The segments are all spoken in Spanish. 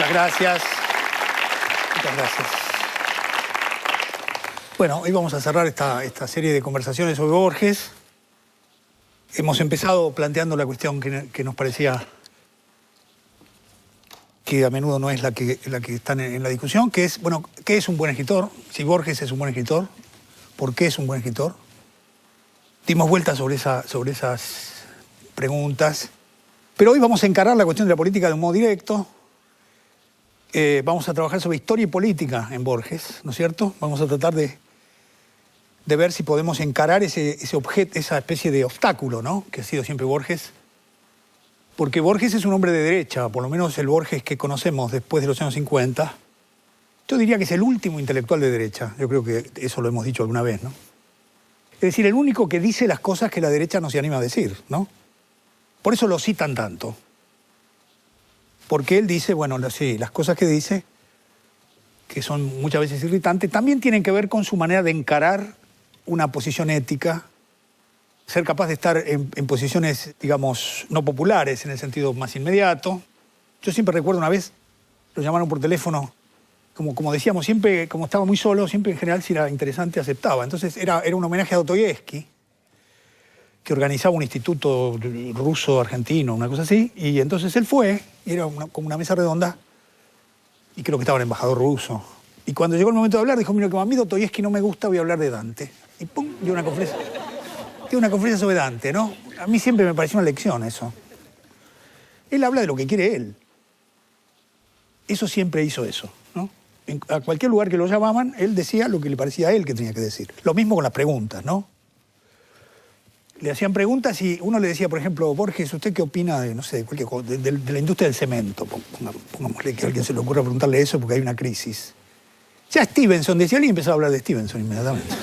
Muchas gracias. Muchas gracias. Bueno, hoy vamos a cerrar esta serie de conversaciones sobre Borges. Hemos empezado planteando la cuestión que nos parecía que a menudo no es la que está en la discusión, que es, bueno, ¿qué es un buen escritor? Si Borges es un buen escritor, ¿por qué es un buen escritor? Dimos vueltas sobre esas preguntas, pero hoy vamos a encarar la cuestión de la política de un modo directo. Vamos a trabajar sobre historia y política en Borges, ¿no es cierto? Vamos a tratar de ver si podemos encarar ese objeto, esa especie de obstáculo, ¿no?, que ha sido siempre Borges. Porque Borges es un hombre de derecha, por lo menos el Borges que conocemos después de los años 50. Yo diría que es el último intelectual de derecha. Yo creo que eso lo hemos dicho alguna vez, ¿no? Es decir, el único que dice las cosas que la derecha no se anima a decir, ¿no? Por eso lo citan tanto. Porque él dice, bueno, sí, las cosas que dice, que son muchas veces irritantes, también tienen que ver con su manera de encarar una posición ética, ser capaz de estar en posiciones, digamos, no populares en el sentido más inmediato. Yo siempre recuerdo una vez, lo llamaron por teléfono, como decíamos, siempre, como estaba muy solo, siempre en general si era interesante aceptaba. Entonces era un homenaje a Dostoyevsky, que organizaba un instituto ruso-argentino, una cosa así, y entonces él fue, y era como una mesa redonda, y creo que estaba el embajador ruso. Y cuando llegó el momento de hablar, dijo, mira, como a mí Dostoyevsky no me gusta, voy a hablar de Dante. Y pum, dio una conferencia sobre Dante, ¿no? A mí siempre me pareció una lección eso. Él habla de lo que quiere él. Eso siempre hizo eso, ¿no? A cualquier lugar que lo llamaban, él decía lo que le parecía a él que tenía que decir. Lo mismo con las preguntas, ¿no? Le hacían preguntas y uno le decía, por ejemplo, Borges, ¿usted qué opina de, no sé, de la industria del cemento? Pongámosle que a alguien se le ocurra preguntarle eso porque hay una crisis. Ya Stevenson decía, él y empezaba a hablar de Stevenson inmediatamente.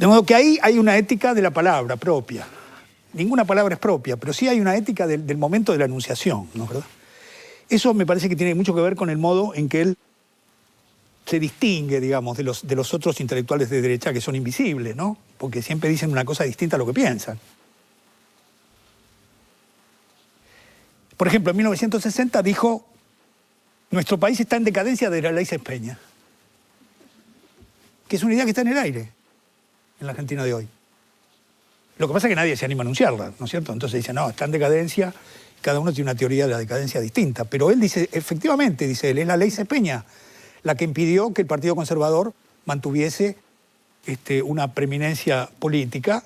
De modo que ahí hay una ética de la palabra propia. Ninguna palabra es propia, pero sí hay una ética del momento de la enunciación, ¿no es verdad? Eso me parece que tiene mucho que ver con el modo en que él se distingue, digamos, de los otros intelectuales de derecha que son invisibles, ¿no? Porque siempre dicen una cosa distinta a lo que piensan. Por ejemplo, en 1960 dijo, nuestro país está en decadencia de la ley Peña, que es una idea que está en el aire en la Argentina de hoy. Lo que pasa es que nadie se anima a anunciarla, ¿no es cierto? Entonces dice, no, está en decadencia, cada uno tiene una teoría de la decadencia distinta. Pero él dice, efectivamente, dice él, es la ley Peña la que impidió que el Partido Conservador mantuviese una preeminencia política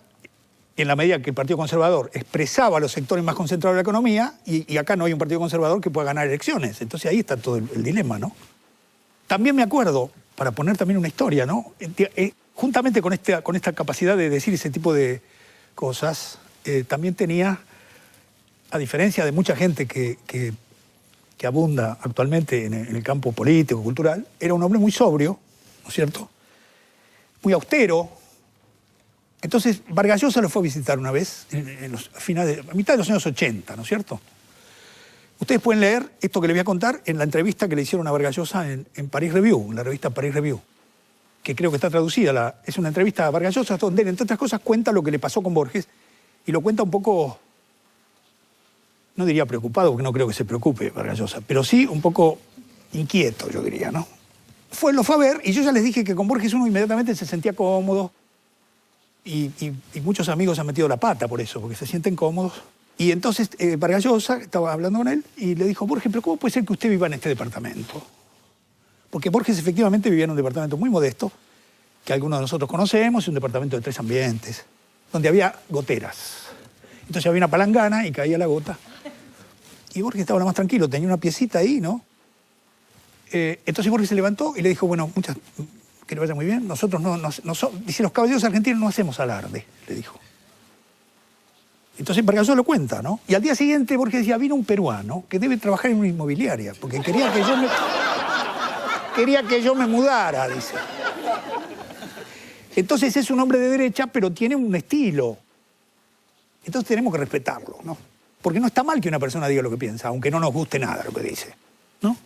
en la medida que el Partido Conservador expresaba a los sectores más concentrados de la economía y acá no hay un Partido Conservador que pueda ganar elecciones. Entonces ahí está todo el dilema, ¿no? También me acuerdo, para poner también una historia, ¿no? Juntamente con esta capacidad de decir ese tipo de cosas, también tenía, a diferencia de mucha gente que abunda actualmente en el campo político, cultural, era un hombre muy sobrio, ¿no es cierto? Muy austero. Entonces, Vargas Llosa lo fue a visitar una vez, a mitad de los años 80, ¿no es cierto? Ustedes pueden leer esto que les voy a contar en la entrevista que le hicieron a Vargas Llosa en Paris Review, en la revista Paris Review, que creo que está traducida. Es una entrevista a Vargas Llosa donde él, entre otras cosas, cuenta lo que le pasó con Borges y lo cuenta un poco, no diría preocupado, porque no creo que se preocupe Vargas Llosa, pero sí un poco inquieto, yo diría, ¿no? Lo fue a ver y yo ya les dije que con Borges uno inmediatamente se sentía cómodo y muchos amigos han metido la pata por eso, porque se sienten cómodos. Y entonces Vargas Llosa estaba hablando con él y le dijo, Borges, pero ¿cómo puede ser que usted viva en este departamento? Porque Borges efectivamente vivía en un departamento muy modesto, que algunos de nosotros conocemos, un departamento de 3 ambientes, donde había goteras. Entonces había una palangana y caía la gota. Y Borges estaba más tranquilo, tenía una piecita ahí, ¿no? Entonces Borges se levantó y le dijo, bueno, que le vaya muy bien, nosotros dice, los caballeros argentinos no hacemos alarde, le dijo. Entonces Vargas Llosa lo cuenta, ¿no? Y al día siguiente Borges decía, vino un peruano que debe trabajar en una inmobiliaria, porque quería que yo me mudara, dice. Entonces es un hombre de derecha, pero tiene un estilo. Entonces tenemos que respetarlo, ¿no? Porque no está mal que una persona diga lo que piensa, aunque no nos guste nada lo que dice, ¿no?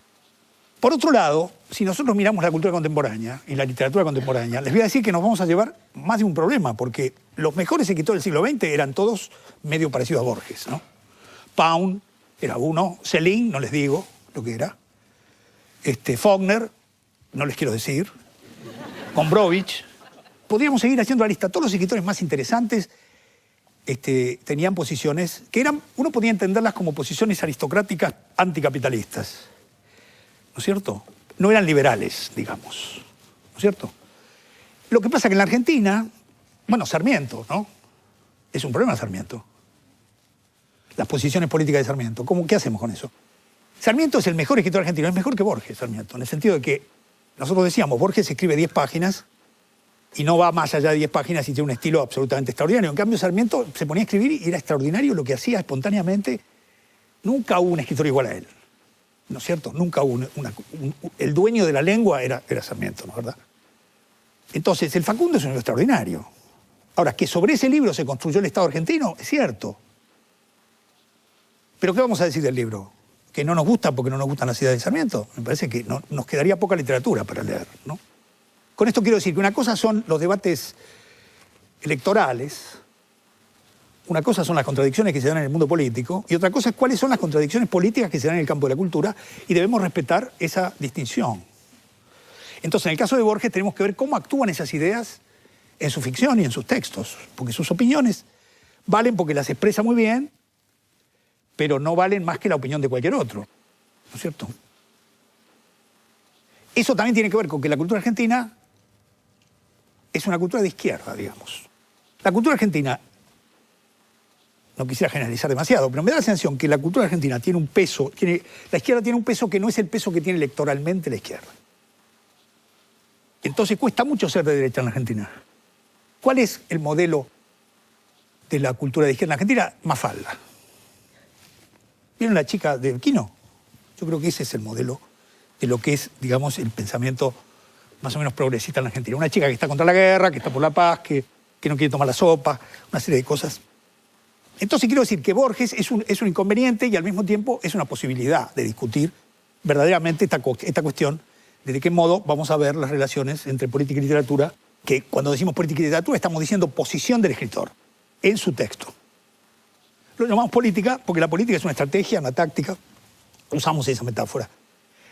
Por otro lado, si nosotros miramos la cultura contemporánea y la literatura contemporánea, les voy a decir que nos vamos a llevar más de un problema, porque los mejores escritores del siglo XX eran todos medio parecidos a Borges, ¿no? Pound era uno, Céline, no les digo lo que era, Faulkner, no les quiero decir, Gombrowicz. Podríamos seguir haciendo la lista. Todos los escritores más interesantes tenían posiciones que eran, uno podía entenderlas como posiciones aristocráticas anticapitalistas, ¿no es cierto? No eran liberales, digamos, ¿no es cierto? Lo que pasa es que en la Argentina, bueno, Sarmiento, ¿no? Es un problema Sarmiento. Las posiciones políticas de Sarmiento. ¿Qué hacemos con eso? Sarmiento es el mejor escritor argentino, es mejor que Borges, Sarmiento, en el sentido de que nosotros decíamos, Borges escribe 10 páginas y no va más allá de 10 páginas y tiene un estilo absolutamente extraordinario. En cambio, Sarmiento se ponía a escribir y era extraordinario lo que hacía espontáneamente. Nunca hubo un escritor igual a él, ¿no es cierto? Nunca hubo el dueño de la lengua era Sarmiento, ¿no es verdad? Entonces, el Facundo es un libro extraordinario. Ahora, que sobre ese libro se construyó el Estado argentino, es cierto. Pero ¿qué vamos a decir del libro? ¿Que no nos gusta porque no nos gustan las ideas de Sarmiento? Me parece que nos quedaría poca literatura para leer, ¿no? Con esto quiero decir que una cosa son los debates electorales, una cosa son las contradicciones que se dan en el mundo político, y otra cosa es cuáles son las contradicciones políticas que se dan en el campo de la cultura, y debemos respetar esa distinción. Entonces, en el caso de Borges tenemos que ver cómo actúan esas ideas en su ficción y en sus textos, porque sus opiniones valen porque las expresa muy bien, pero no valen más que la opinión de cualquier otro, ¿no es cierto? Eso también tiene que ver con que la cultura argentina es una cultura de izquierda, digamos. La cultura argentina, no quisiera generalizar demasiado, pero me da la sensación que la cultura argentina tiene un peso, la izquierda tiene un peso que no es el peso que tiene electoralmente la izquierda. Entonces cuesta mucho ser de derecha en la Argentina. ¿Cuál es el modelo de la cultura de izquierda en la Argentina? Mafalda. ¿Vieron la chica de Quino? Yo creo que ese es el modelo de lo que es, digamos, el pensamiento más o menos progresista en la Argentina. Una chica que está contra la guerra, que está por la paz, que no quiere tomar la sopa, una serie de cosas. Entonces quiero decir que Borges es un inconveniente y al mismo tiempo es una posibilidad de discutir verdaderamente esta cuestión de qué modo vamos a ver las relaciones entre política y literatura, que cuando decimos política y literatura estamos diciendo posición del escritor en su texto. Lo llamamos política porque la política es una estrategia, una táctica. Usamos esa metáfora.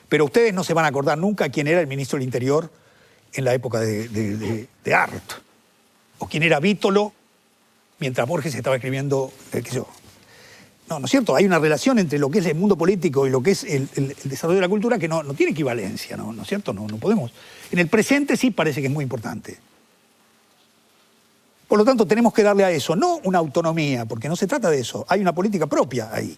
Pero ustedes no se van a acordar nunca quién era el ministro del Interior en la época de Art. O quién era Vítolo mientras Borges estaba escribiendo, qué sé yo. No, ¿no es cierto? Hay una relación entre lo que es el mundo político y lo que es el desarrollo de la cultura que no tiene equivalencia, ¿no es cierto? No podemos. En el presente sí parece que es muy importante. Por lo tanto, tenemos que darle a eso, no una autonomía, porque no se trata de eso. Hay una política propia ahí.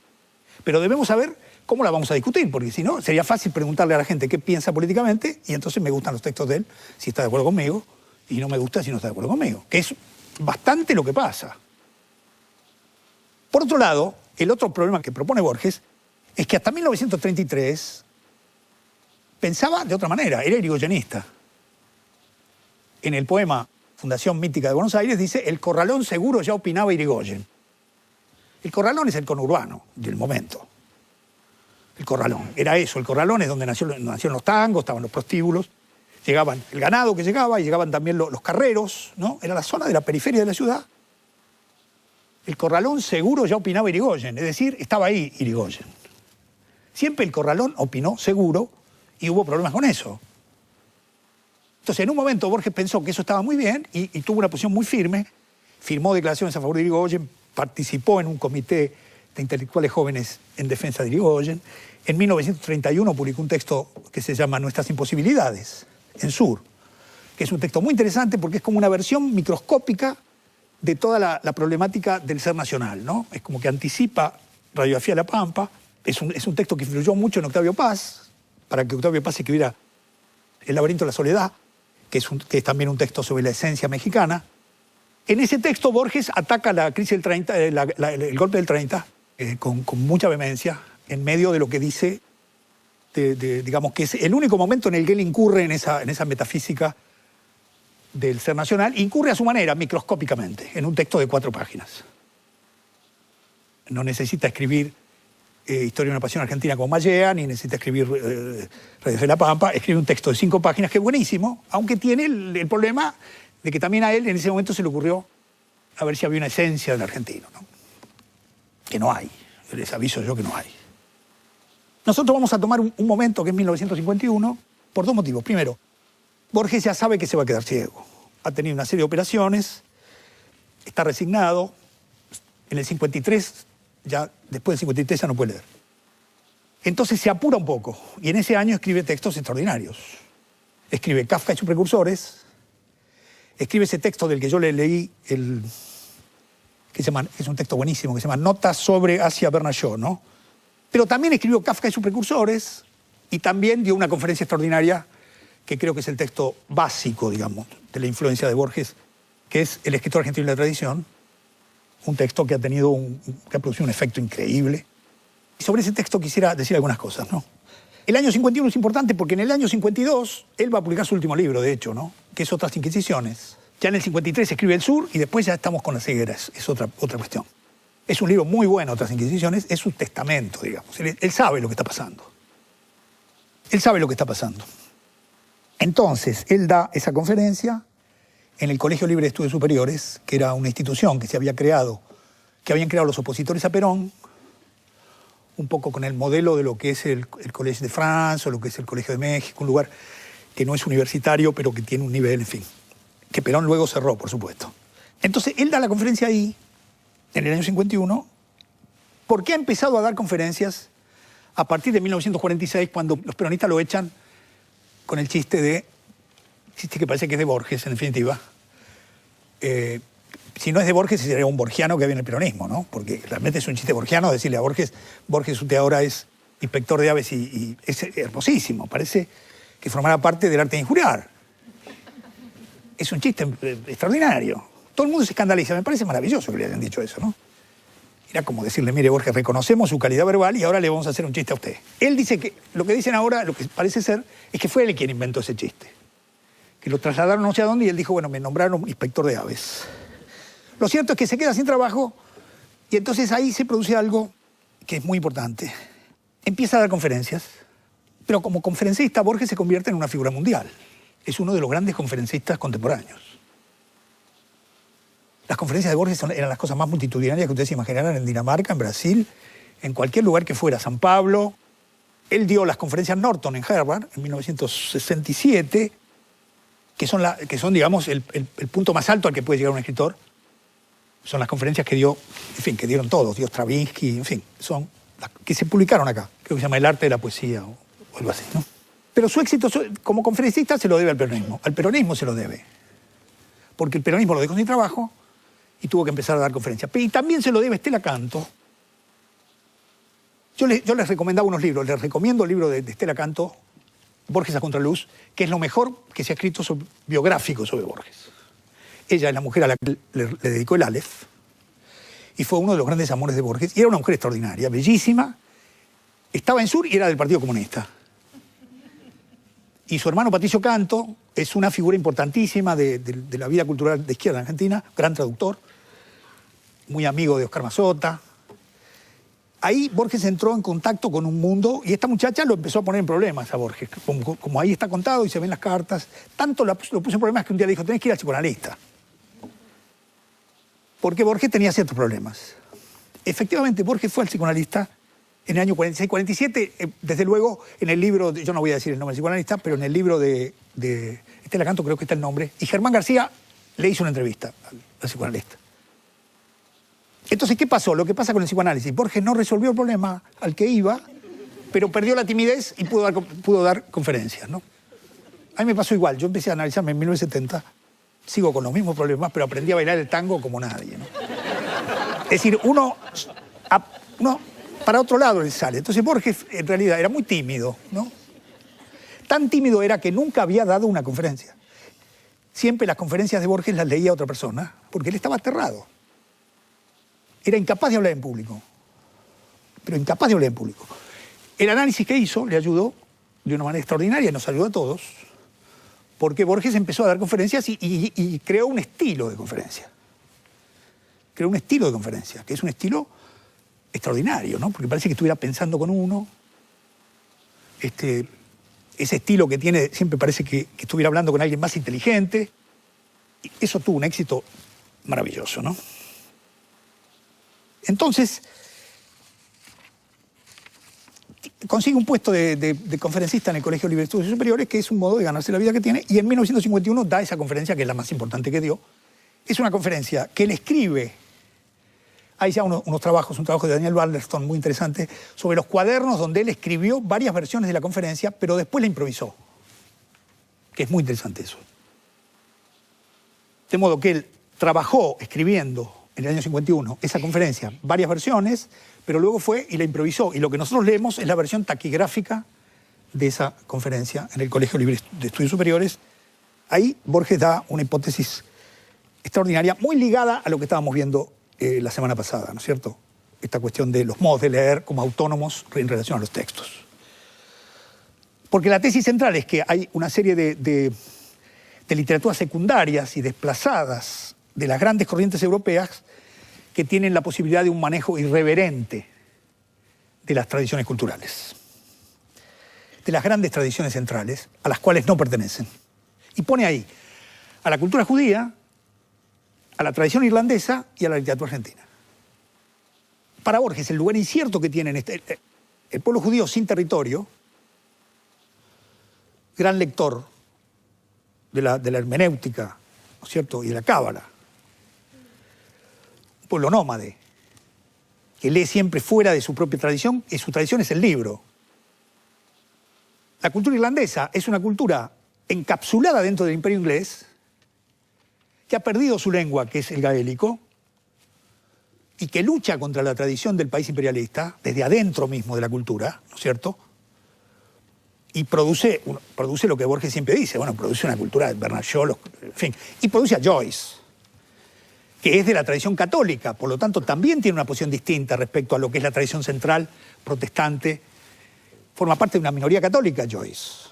Pero debemos saber cómo la vamos a discutir, porque si no, sería fácil preguntarle a la gente qué piensa políticamente y entonces me gustan los textos de él si está de acuerdo conmigo y no me gusta si no está de acuerdo conmigo, que es bastante lo que pasa. Por otro lado, el otro problema que propone Borges es que hasta 1933 pensaba de otra manera, era irigoyenista. En el poema Fundación Mítica de Buenos Aires dice: el Corralón seguro ya opinaba Irigoyen. El Corralón es el conurbano del momento. El Corralón, era eso, el Corralón es donde nacieron los tangos, estaban los prostíbulos, llegaban el ganado que llegaba y llegaban también los carreros, ¿no? Era la zona de la periferia de la ciudad. El Corralón seguro ya opinaba Irigoyen, es decir, estaba ahí Irigoyen. Siempre el Corralón opinó seguro y hubo problemas con eso. Entonces, en un momento Borges pensó que eso estaba muy bien y tuvo una posición muy firme, firmó declaraciones a favor de Irigoyen, participó en un comité de intelectuales jóvenes en defensa de Irigoyen. En 1931 publicó un texto que se llama Nuestras imposibilidades, en Sur, que es un texto muy interesante porque es como una versión microscópica de toda la problemática del ser nacional, ¿no? Es como que anticipa Radiografía de la Pampa. Es un texto que influyó mucho en Octavio Paz, para que Octavio Paz escribiera El laberinto de la soledad, que es también un texto sobre la esencia mexicana. En ese texto Borges ataca la crisis del 30, el golpe del 30, con mucha vehemencia, en medio de lo que dice, digamos que es el único momento en el que él incurre en esa metafísica del ser nacional, incurre a su manera, microscópicamente, en un texto de 4 páginas. No necesita escribir Historia de una pasión argentina como Mallea, ni necesita escribir Radiografía de la Pampa, escribe un texto de 5 páginas que es buenísimo, aunque tiene el problema de que también a él en ese momento se le ocurrió a ver si había una esencia del argentino, ¿no? Que no hay, les aviso yo que no hay. Nosotros vamos a tomar un momento que es 1951 por dos motivos. Primero, Borges ya sabe que se va a quedar ciego. Ha tenido una serie de operaciones, está resignado. En el 53, después del 53 ya no puede leer. Entonces se apura un poco y en ese año escribe textos extraordinarios. Escribe Kafka y sus precursores, escribe ese texto del que yo le leí, que es un texto buenísimo, que se llama Notas sobre Asia Bernachot, ¿no? Pero también escribió Kafka y sus precursores y también dio una conferencia extraordinaria que creo que es el texto básico, digamos, de la influencia de Borges, que es El escritor argentino de la tradición, un texto que ha producido un efecto increíble. Y sobre ese texto quisiera decir algunas cosas, ¿no? El año 51 es importante porque en el año 52 él va a publicar su último libro, de hecho, ¿no? Que es Otras Inquisiciones. Ya en el 53 escribe El Sur y después ya estamos con la ceguera, es otra cuestión. Es un libro muy bueno, Otras Inquisiciones, es su testamento, digamos. Él sabe lo que está pasando. Él sabe lo que está pasando. Entonces, él da esa conferencia en el Colegio Libre de Estudios Superiores, que era una institución que habían creado los opositores a Perón, un poco con el modelo de lo que es el Collège de France o lo que es el Colegio de México, un lugar que no es universitario, pero que tiene un nivel, en fin, que Perón luego cerró, por supuesto. Entonces, él da la conferencia ahí, en el año 51, porque ha empezado a dar conferencias a partir de 1946, cuando los peronistas lo echan con el chiste que parece que es de Borges, en definitiva. Si no es de Borges, sería un borgiano que había en el peronismo, ¿no? Porque realmente es un chiste borgiano decirle a Borges, usted ahora es inspector de aves y es hermosísimo, parece que formará parte del arte de injuriar. Es un chiste extraordinario. Todo el mundo se escandaliza, me parece maravilloso que le hayan dicho eso, ¿no? Era como decirle, mire Borges, reconocemos su calidad verbal y ahora le vamos a hacer un chiste a usted. Él dice que lo que dicen ahora, lo que parece ser, es que fue él quien inventó ese chiste. Que lo trasladaron no sé a dónde y él dijo, bueno, me nombraron inspector de aves. Lo cierto es que se queda sin trabajo y entonces ahí se produce algo que es muy importante. Empieza a dar conferencias, pero como conferencista Borges se convierte en una figura mundial. Es uno de los grandes conferencistas contemporáneos. Las conferencias de Borges eran las cosas más multitudinarias que ustedes se imaginarán en Dinamarca, en Brasil, en cualquier lugar que fuera, San Pablo. Él dio las conferencias Norton en Harvard en 1967, que son digamos, el punto más alto al que puede llegar un escritor. Son las conferencias que dio, en fin, que dieron todos, dio Stravinsky, en fin, son las que se publicaron acá. Creo que se llama El arte de la poesía o algo así, ¿no? Pero su éxito como conferencista se lo debe al peronismo. Al peronismo se lo debe. Porque el peronismo lo dejó sin trabajo y tuvo que empezar a dar conferencias. Y también se lo debe a Estela Canto. Yo les recomendaba unos libros. Les recomiendo el libro de Estela Canto, Borges a contraluz, que es lo mejor que se ha escrito biográfico sobre Borges. Ella es la mujer a la que le dedicó el Aleph y fue uno de los grandes amores de Borges. Y era una mujer extraordinaria, bellísima. Estaba en Sur y era del Partido Comunista. Y su hermano Patricio Canto es una figura importantísima de la vida cultural de izquierda en Argentina, gran traductor, muy amigo de Oscar Mazota. Ahí Borges entró en contacto con un mundo y esta muchacha lo empezó a poner en problemas a Borges. Como ahí está contado y se ven las cartas, tanto lo puso en problemas que un día le dijo, tenés que ir al psicoanalista. Porque Borges tenía ciertos problemas. Efectivamente, Borges fue al psicoanalista en el año 46-47, desde luego, en el libro, yo no voy a decir el nombre del psicoanalista, pero en el libro de Estela Canto creo que está el nombre, y Germán García le hizo una entrevista al psicoanalista. Entonces, ¿qué pasó? Lo que pasa con el psicoanálisis. Borges no resolvió el problema al que iba, pero perdió la timidez y pudo dar conferencias, ¿no? A mí me pasó igual. Yo empecé a analizarme en 1970, sigo con los mismos problemas, pero aprendí a bailar el tango como nadie, ¿no? Es decir, uno para otro lado le sale. Entonces Borges, en realidad, era muy tímido, ¿no? Tan tímido era que nunca había dado una conferencia. Siempre las conferencias de Borges las leía otra persona, porque él estaba aterrado. Era incapaz de hablar en público. Pero incapaz de hablar en público. El análisis que hizo le ayudó de una manera extraordinaria, nos ayudó a todos, porque Borges empezó a dar conferencias y creó un estilo de conferencia. Creó un estilo de conferencia, que es un estilo extraordinario, ¿no? Porque parece que estuviera pensando con uno. Ese estilo que tiene, siempre parece que estuviera hablando con alguien más inteligente. Y eso tuvo un éxito maravilloso, ¿no? Entonces, consigue un puesto de conferencista en el Colegio Libre de Estudios Superiores, que es un modo de ganarse la vida que tiene, y en 1951 da esa conferencia, que es la más importante que dio. Es una conferencia que él escribe, hay ya un trabajo de Daniel Balderston muy interesante, sobre los cuadernos donde él escribió varias versiones de la conferencia, pero después la improvisó, que es muy interesante eso. De modo que él trabajó escribiendo en el año 51 esa conferencia, varias versiones, pero luego fue y la improvisó. Y lo que nosotros leemos es la versión taquigráfica de esa conferencia en el Colegio Libre de Estudios Superiores. Ahí Borges da una hipótesis extraordinaria, muy ligada a lo que estábamos viendo la semana pasada, ¿no es cierto? Esta cuestión de los modos de leer como autónomos en relación a los textos. Porque la tesis central es que hay una serie de literaturas secundarias y desplazadas de las grandes corrientes europeas que tienen la posibilidad de un manejo irreverente de las tradiciones culturales, de las grandes tradiciones centrales, a las cuales no pertenecen. Y pone ahí a la cultura judía, a la tradición irlandesa y a la literatura argentina. Para Borges, el lugar incierto que tiene el pueblo judío sin territorio, gran lector de la hermenéutica, ¿no es cierto?, y de la cábala, pueblo nómade, que lee siempre fuera de su propia tradición, y su tradición es el libro. La cultura irlandesa es una cultura encapsulada dentro del imperio inglés, que ha perdido su lengua, que es el gaélico, y que lucha contra la tradición del país imperialista, desde adentro mismo de la cultura, ¿no es cierto?, y produce lo que Borges siempre dice, bueno, produce una cultura de Bernard Shaw, en fin, y produce a Joyce, que es de la tradición católica, por lo tanto también tiene una posición distinta respecto a lo que es la tradición central protestante. Forma parte de una minoría católica, Joyce,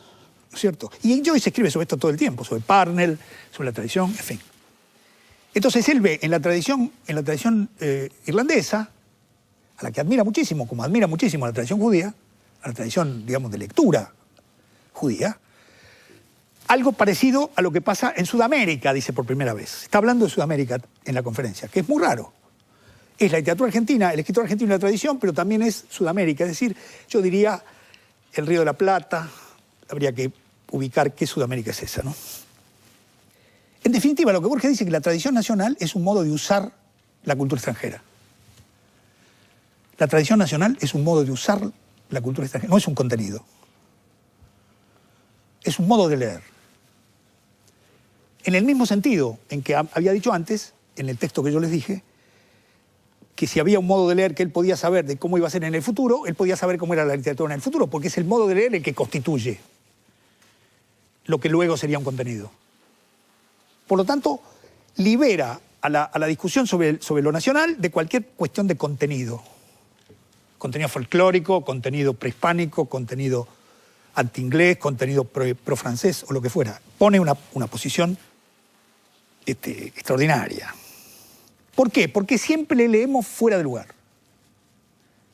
¿no es cierto? Y Joyce escribe sobre esto todo el tiempo, sobre Parnell, sobre la tradición, en fin. Entonces él ve en la tradición irlandesa, a la que admira muchísimo, como admira muchísimo a la tradición judía, a la tradición, digamos, de lectura judía, algo parecido a lo que pasa en Sudamérica, dice por primera vez. Está hablando de Sudamérica en la conferencia, que es muy raro. Es la literatura argentina, el escritor argentino y la tradición, pero también es Sudamérica. Es decir, yo diría el Río de la Plata, habría que ubicar qué Sudamérica es esa, ¿no? En definitiva, lo que Borges dice es que la tradición nacional es un modo de usar la cultura extranjera. La tradición nacional es un modo de usar la cultura extranjera, no es un contenido. Es un modo de leer. En el mismo sentido en que había dicho antes, en el texto que yo les dije, que si había un modo de leer que él podía saber de cómo iba a ser en el futuro, él podía saber cómo era la literatura en el futuro, porque es el modo de leer el que constituye lo que luego sería un contenido. Por lo tanto, libera a la discusión sobre lo nacional de cualquier cuestión de contenido. Contenido folclórico, contenido prehispánico, contenido anti-inglés, contenido pro-francés o lo que fuera. Pone una posición extraordinaria. ¿Por qué? Porque siempre le leemos fuera de lugar.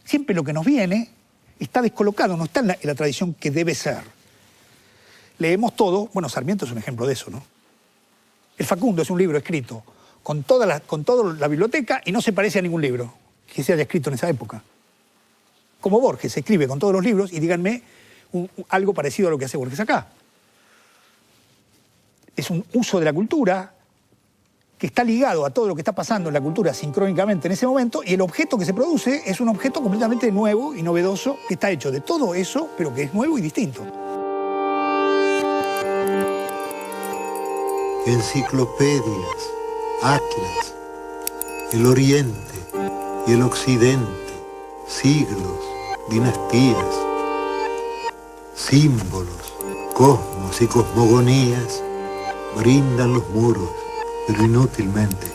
Siempre lo que nos viene está descolocado, no está en la tradición que debe ser. Leemos todo, bueno, Sarmiento es un ejemplo de eso, ¿no? El Facundo es un libro escrito con toda la biblioteca y no se parece a ningún libro que se haya escrito en esa época. Como Borges se escribe con todos los libros y díganme algo parecido a lo que hace Borges acá. Es un uso de la cultura que está ligado a todo lo que está pasando en la cultura sincrónicamente en ese momento, y el objeto que se produce es un objeto completamente nuevo y novedoso que está hecho de todo eso, pero que es nuevo y distinto. Enciclopedias, atlas, el Oriente y el Occidente, siglos, dinastías, símbolos, cosmos y cosmogonías brindan los muros, pero inútilmente.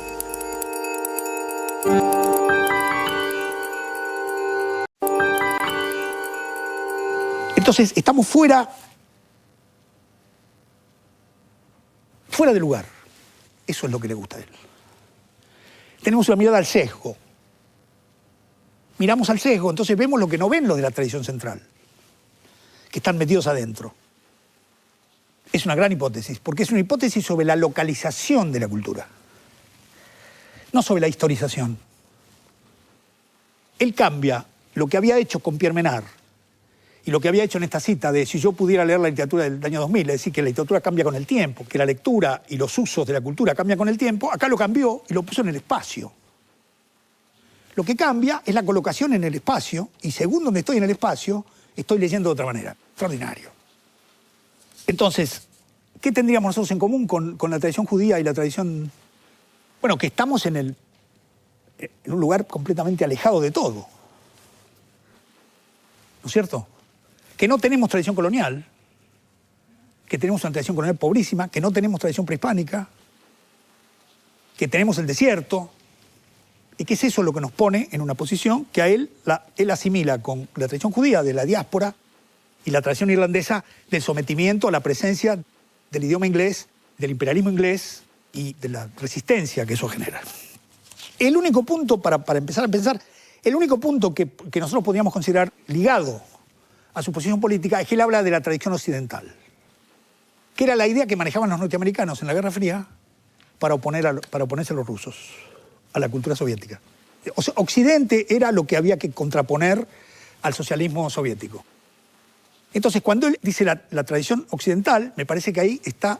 Entonces, estamos fuera de lugar. Eso es lo que le gusta a él. Tenemos una mirada al sesgo. Miramos al sesgo, entonces vemos lo que no ven los de la tradición central, que están metidos adentro. Es una gran hipótesis, porque es una hipótesis sobre la localización de la cultura, no sobre la historización. Él cambia lo que había hecho con Pierre Menard Y lo que había hecho en esta cita de si yo pudiera leer la literatura del año 2000, es decir, que la literatura cambia con el tiempo, que la lectura y los usos de la cultura cambian con el tiempo, acá lo cambió y lo puso en el espacio. Lo que cambia es la colocación en el espacio, y según donde estoy en el espacio, estoy leyendo de otra manera. Extraordinario. Entonces, ¿qué tendríamos nosotros en común con la tradición judía y la tradición? Bueno, que estamos en un lugar completamente alejado de todo. ¿No es cierto? Que no tenemos tradición colonial, que tenemos una tradición colonial pobrísima, que no tenemos tradición prehispánica, que tenemos el desierto, y que es eso lo que nos pone en una posición que a él asimila con la tradición judía de la diáspora y la tradición irlandesa del sometimiento a la presencia del idioma inglés, del imperialismo inglés y de la resistencia que eso genera. El único punto, para empezar a pensar, el único punto que nosotros podríamos considerar ligado a su posición política es que él habla de la tradición occidental, que era la idea que manejaban los norteamericanos en la Guerra Fría para oponerse a los rusos, a la cultura soviética. O sea, Occidente era lo que había que contraponer al socialismo soviético. Entonces, cuando él dice la tradición occidental, me parece que ahí está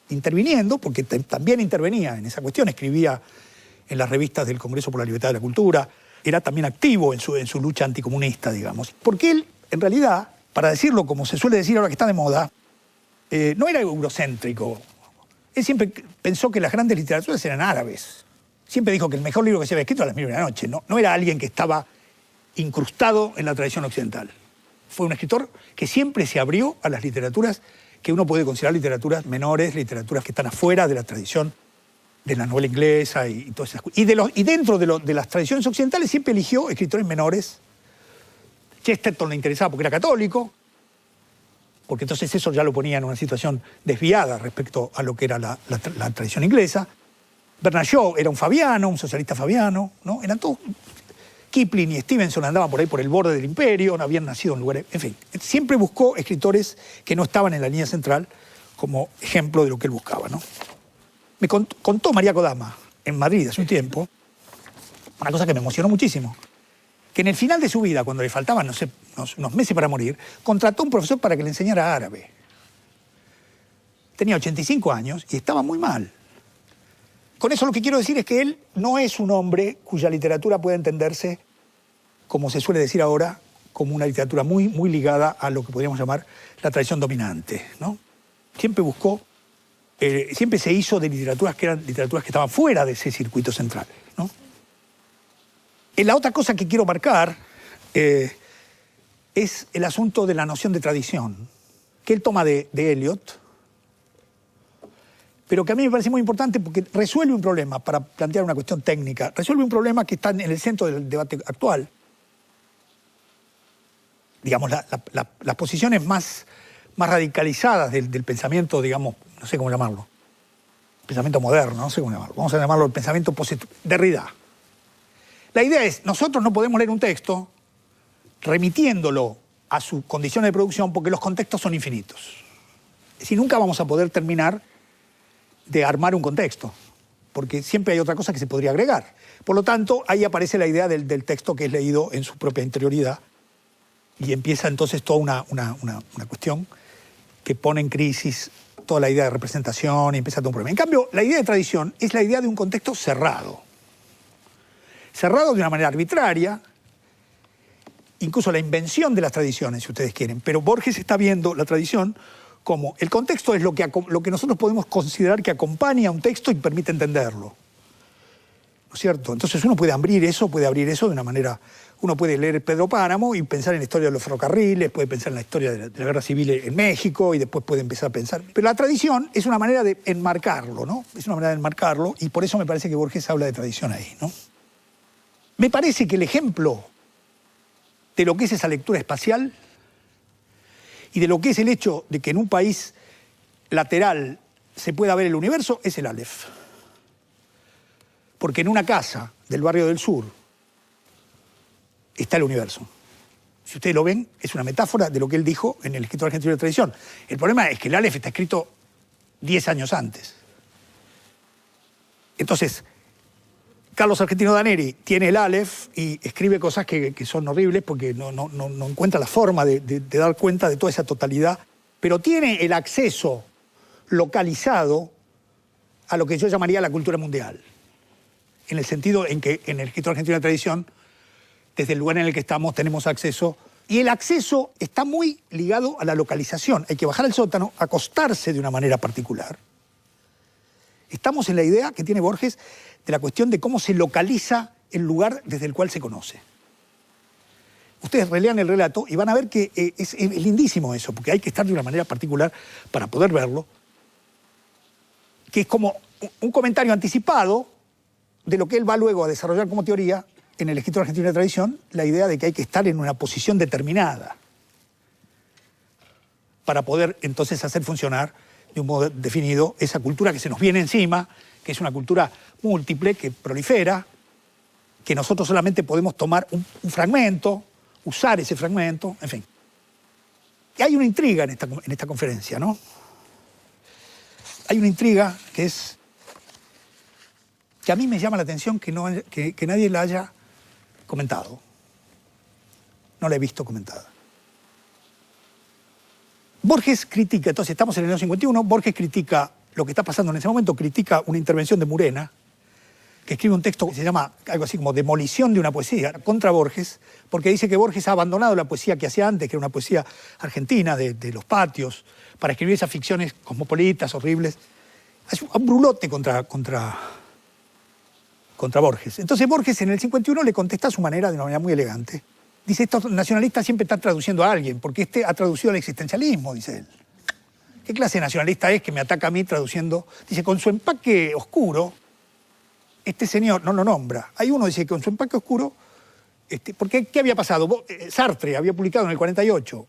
interviniendo, porque también intervenía en esa cuestión, escribía en las revistas del Congreso por la Libertad de la Cultura, era también activo en su lucha anticomunista, digamos. Porque él, en realidad, para decirlo como se suele decir ahora que está de moda, no era eurocéntrico. Él siempre pensó que las grandes literaturas eran árabes. Siempre dijo que el mejor libro que se había escrito era Las Mil y una Noche. No era alguien que estaba incrustado en la tradición occidental. Fue un escritor que siempre se abrió a las literaturas que uno puede considerar literaturas menores, literaturas que están afuera de la tradición de la novela inglesa y todas esas cosas. Y dentro de las tradiciones occidentales siempre eligió escritores menores. Chesterton le interesaba porque era católico, porque entonces eso ya lo ponía en una situación desviada respecto a lo que era la tradición inglesa. Bernard Shaw era un fabiano, un socialista fabiano, ¿no? Eran todos. Kipling y Stevenson andaban por ahí por el borde del imperio, no habían nacido en lugares. En fin, siempre buscó escritores que no estaban en la línea central como ejemplo de lo que él buscaba, ¿no? Me contó María Kodama en Madrid hace un tiempo una cosa que me emocionó muchísimo. Que en el final de su vida, cuando le faltaban, no sé, unos meses para morir, contrató a un profesor para que le enseñara árabe. Tenía 85 años y estaba muy mal. Con eso lo que quiero decir es que él no es un hombre cuya literatura puede entenderse, como se suele decir ahora, como una literatura muy, muy ligada a lo que podríamos llamar la tradición dominante, ¿no? Siempre buscó, siempre se hizo de literaturas que eran literaturas que estaban fuera de ese circuito central, ¿no? La otra cosa que quiero marcar es el asunto de la noción de tradición, que él toma de Eliot, pero que a mí me parece muy importante porque resuelve un problema, para plantear una cuestión técnica, resuelve un problema que está en el centro del debate actual. Digamos, las posiciones más radicalizadas del pensamiento, digamos, no sé cómo llamarlo, pensamiento moderno, no sé cómo llamarlo, vamos a llamarlo el pensamiento Derrida. La idea es, nosotros no podemos leer un texto remitiéndolo a su condición de producción porque los contextos son infinitos. Es decir, nunca vamos a poder terminar de armar un contexto, porque siempre hay otra cosa que se podría agregar. Por lo tanto, ahí aparece la idea del texto que es leído en su propia interioridad y empieza entonces toda una cuestión que pone en crisis toda la idea de representación y empieza todo un problema. En cambio, la idea de tradición es la idea de un contexto cerrado. Cerrado de una manera arbitraria, incluso la invención de las tradiciones, si ustedes quieren. Pero Borges está viendo la tradición como el contexto es lo que nosotros podemos considerar que acompaña a un texto y permite entenderlo. ¿No es cierto? Entonces uno puede abrir eso de una manera. Uno puede leer Pedro Páramo y pensar en la historia de los ferrocarriles, puede pensar en la historia de la guerra civil en México y después puede empezar a pensar. Pero la tradición es una manera de enmarcarlo, ¿no? Es una manera de enmarcarlo y por eso me parece que Borges habla de tradición ahí, ¿no? Me parece que el ejemplo de lo que es esa lectura espacial y de lo que es el hecho de que en un país lateral se pueda ver el universo es el Aleph. Porque en una casa del barrio del sur está el universo. Si ustedes lo ven, es una metáfora de lo que él dijo en el escritor argentino de tradición. El problema es que el Aleph está escrito 10 años antes. Entonces, Carlos Argentino Daneri tiene el Aleph y escribe cosas que son horribles porque no encuentra la forma de dar cuenta de toda esa totalidad, pero tiene el acceso localizado a lo que yo llamaría la cultura mundial, en el sentido en que en el escritor argentino de tradición, desde el lugar en el que estamos, tenemos acceso, y el acceso está muy ligado a la localización. Hay que bajar al sótano, acostarse de una manera particular. Estamos en la idea que tiene Borges de la cuestión de cómo se localiza el lugar desde el cual se conoce. Ustedes relean el relato y van a ver que es lindísimo eso, porque hay que estar de una manera particular para poder verlo, que es como un comentario anticipado de lo que él va luego a desarrollar como teoría en el escritor argentino de tradición, la idea de que hay que estar en una posición determinada para poder entonces hacer funcionar de un modo definido esa cultura que se nos viene encima, que es una cultura múltiple, que prolifera, que nosotros solamente podemos tomar un fragmento, usar ese fragmento, en fin. Y hay una intriga en esta conferencia, ¿no? Hay una intriga que es que a mí me llama la atención que nadie la haya comentado. No la he visto comentada. Borges critica, entonces estamos en el año 51, Borges critica lo que está pasando en ese momento, critica una intervención de Murena, que escribe un texto que se llama algo así como Demolición de una poesía, contra Borges, porque dice que Borges ha abandonado la poesía que hacía antes, que era una poesía argentina, de los patios, para escribir esas ficciones cosmopolitas, horribles. Hace un brulote contra Borges. Entonces Borges en el 51 le contesta a su manera, de una manera muy elegante. Dice, estos nacionalistas siempre están traduciendo a alguien, porque este ha traducido al existencialismo, dice él. ¿Qué clase de nacionalista es que me ataca a mí traduciendo? Dice, con su empaque oscuro, este señor no lo nombra. Hay uno que dice que con su empaque oscuro, porque ¿qué había pasado? Sartre había publicado en el 48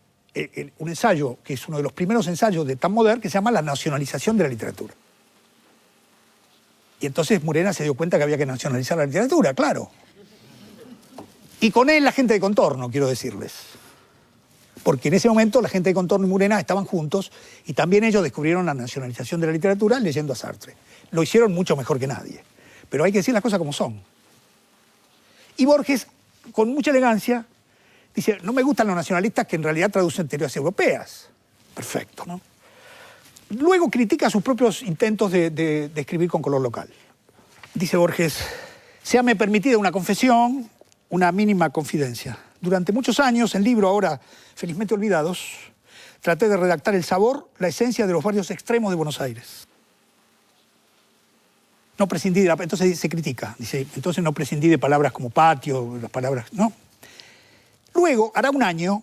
un ensayo, que es uno de los primeros ensayos de Tan Modern, que se llama La nacionalización de la literatura. Y entonces Murena se dio cuenta que había que nacionalizar la literatura, claro. Y con él la gente de contorno, quiero decirles. Porque en ese momento la gente de contorno y Murena estaban juntos y también ellos descubrieron la nacionalización de la literatura leyendo a Sartre. Lo hicieron mucho mejor que nadie. Pero hay que decir las cosas como son. Y Borges, con mucha elegancia, dice, no me gustan los nacionalistas que en realidad traducen teorías europeas. Perfecto, ¿no? Luego critica sus propios intentos de escribir con color local. Dice Borges, séame permitida una confesión, una mínima confidencia. Durante muchos años, en libro ahora felizmente olvidados, traté de redactar el sabor, la esencia de los barrios extremos de Buenos Aires. No prescindí de entonces se critica, dice, entonces no prescindí de palabras como patio, las palabras, no. Luego, hará un año,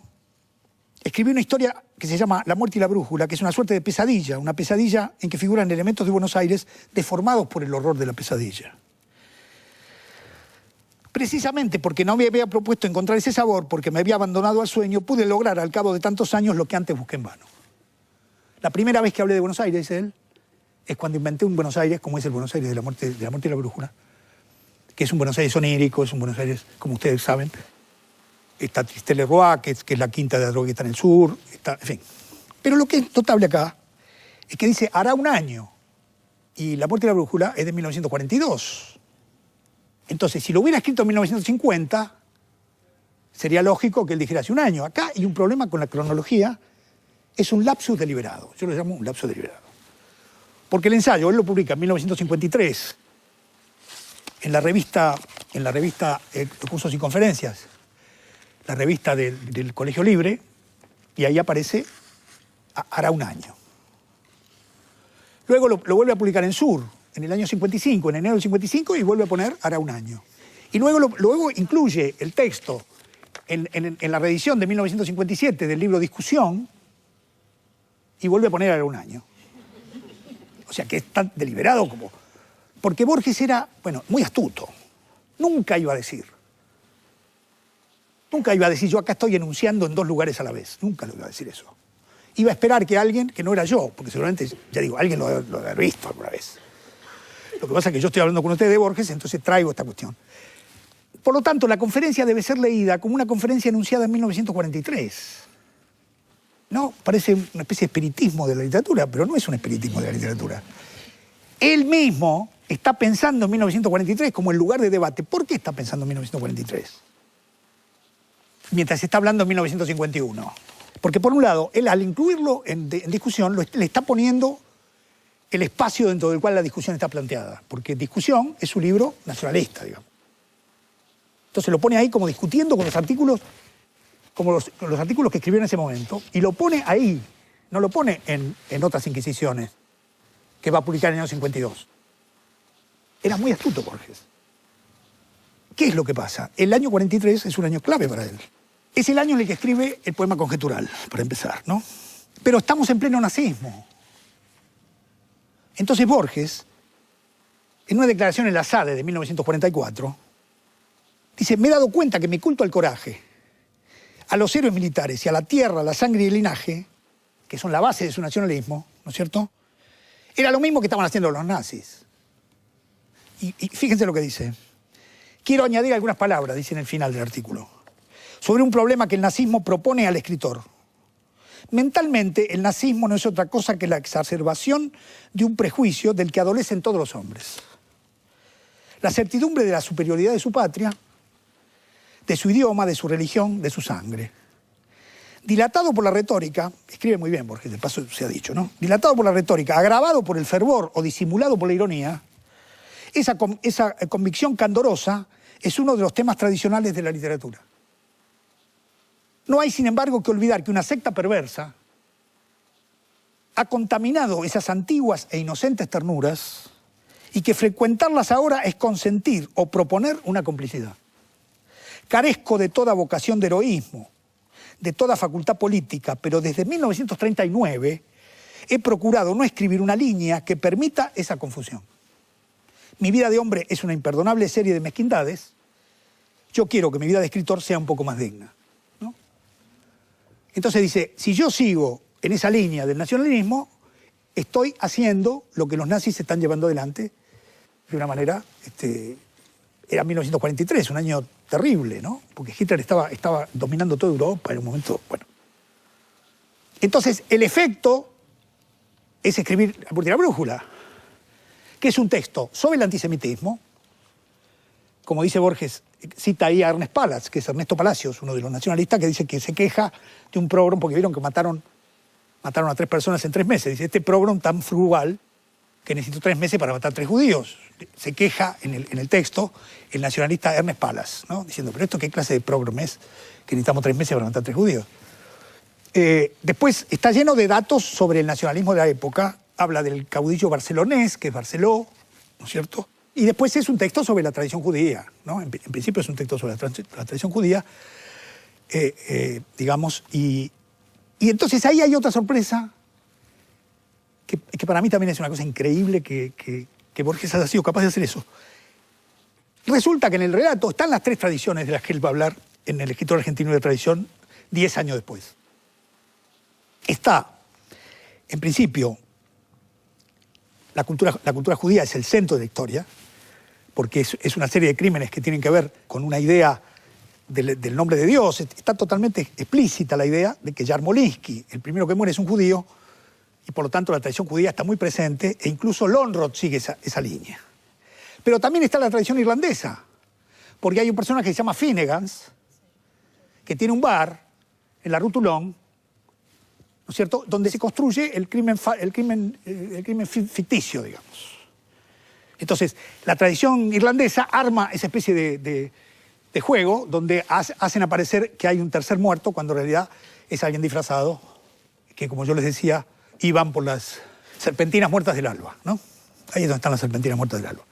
escribí una historia que se llama La muerte y la brújula, que es una suerte de pesadilla, una pesadilla en que figuran elementos de Buenos Aires deformados por el horror de la pesadilla. Precisamente porque no me había propuesto encontrar ese sabor, porque me había abandonado al sueño, pude lograr al cabo de tantos años lo que antes busqué en vano. La primera vez que hablé de Buenos Aires, dice él, es cuando inventé un Buenos Aires, como es el Buenos Aires de la muerte y la brújula, que es un Buenos Aires onírico, es un Buenos Aires, como ustedes saben. Está Tristele-Roa, que es la quinta de la droga que está en el sur, en fin. Pero lo que es notable acá es que dice, hará un año, y La muerte y la brújula es de 1942. Entonces, si lo hubiera escrito en 1950, sería lógico que él dijera hace un año. Acá hay un problema con la cronología, es un lapsus deliberado. Yo lo llamo un lapsus deliberado. Porque el ensayo, él lo publica en 1953, en la revista Cursos y Conferencias, la revista del Colegio Libre, y ahí aparece hará un año. Luego lo vuelve a publicar en Sur, en el año 55, en enero del 55, y vuelve a poner hará un año. Y luego incluye el texto en la reedición de 1957 del libro Discusión, y vuelve a poner hará un año. O sea, que es tan deliberado como... Porque Borges era, bueno, muy astuto. Nunca iba a decir, yo acá estoy enunciando en dos lugares a la vez. Nunca lo iba a decir eso. Iba a esperar que alguien, que no era yo, porque seguramente, ya digo, alguien lo debe haber visto alguna vez. Lo que pasa es que yo estoy hablando con ustedes de Borges, entonces traigo esta cuestión. Por lo tanto, la conferencia debe ser leída como una conferencia anunciada en 1943. No, parece una especie de espiritismo de la literatura, pero no es un espiritismo de la literatura. él mismo está pensando en 1943 como el lugar de debate. ¿Por qué está pensando en 1943? Mientras está hablando en 1951. Porque por un lado, él al incluirlo en discusión, le está poniendo el espacio dentro del cual la discusión está planteada. Porque Discusión es un libro nacionalista, digamos. Entonces lo pone ahí como discutiendo con los artículos, como los artículos que escribió en ese momento, y lo pone ahí, no lo pone en Otras Inquisiciones, que va a publicar en el año 52. Era muy astuto Borges. ¿Qué es lo que pasa? El año 43 es un año clave para él. Es el año en el que escribe el poema Conjetural, para empezar, ¿no? Pero estamos en pleno nazismo. Entonces Borges, en una declaración en la SADE de 1944, dice: me he dado cuenta que mi culto al coraje, a los héroes militares y a la tierra, la sangre y el linaje, que son la base de su nacionalismo, ¿no es cierto?, era lo mismo que estaban haciendo los nazis. Y fíjense lo que dice. Quiero añadir algunas palabras, dice en el final del artículo, sobre un problema que el nazismo propone al escritor. Mentalmente, el nazismo no es otra cosa que la exacerbación de un prejuicio del que adolecen todos los hombres. La certidumbre de la superioridad de su patria, de su idioma, de su religión, de su sangre. Dilatado por la retórica, escribe muy bien porque de paso se ha dicho, ¿no? Dilatado por la retórica, agravado por el fervor o disimulado por la ironía, esa convicción candorosa es uno de los temas tradicionales de la literatura. No hay, sin embargo, que olvidar que una secta perversa ha contaminado esas antiguas e inocentes ternuras y que frecuentarlas ahora es consentir o proponer una complicidad. Carezco de toda vocación de heroísmo, de toda facultad política, pero desde 1939 he procurado no escribir una línea que permita esa confusión. Mi vida de hombre es una imperdonable serie de mezquindades. Yo quiero que mi vida de escritor sea un poco más digna, ¿no? Entonces dice, si yo sigo en esa línea del nacionalismo, estoy haciendo lo que los nazis están llevando adelante de una manera... Era 1943, un año terrible, ¿no? Porque Hitler estaba dominando toda Europa en un momento... Bueno. Entonces, el efecto es escribir La última brújula, que es un texto sobre el antisemitismo. Como dice Borges, cita ahí a Ernest Palace, que es Ernesto Palacios, uno de los nacionalistas, que dice que se queja de un programa porque vieron que mataron a 3 personas en 3 meses. Dice, este programa tan frugal que necesitó 3 meses para matar 3 judíos. Se queja en el texto el nacionalista Ernest Palace, ¿no? Diciendo, pero ¿esto qué clase de programa es que necesitamos 3 meses para matar 3 judíos? Después está lleno de datos sobre el nacionalismo de la época. Habla del caudillo barcelonés, que es Barceló, ¿no es cierto? Y después es un texto sobre la tradición judía, ¿no? En principio es un texto sobre la tradición judía, digamos, y entonces ahí hay otra sorpresa que para mí también es una cosa increíble que Borges haya sido capaz de hacer eso. Resulta que en el relato están las 3 tradiciones de las que él va a hablar en El escritor argentino de tradición 10 años después. Está, en principio, la cultura judía es el centro de la historia, porque es una serie de crímenes que tienen que ver con una idea del nombre de Dios. Está totalmente explícita la idea de que Yarmolinsky, el primero que muere, es un judío, y por lo tanto la tradición judía está muy presente, e incluso Lönnrot sigue esa línea. Pero también está la tradición irlandesa, porque hay un personaje que se llama Finnegans, que tiene un bar en la Rue Toulon, ¿no es cierto?, donde se construye el crimen ficticio, digamos. Entonces, la tradición irlandesa arma esa especie de juego donde hacen aparecer que hay un tercer muerto, cuando en realidad es alguien disfrazado, que, como yo les decía, iban por las serpentinas muertas del alba, ¿no? Ahí es donde están las serpentinas muertas del alba.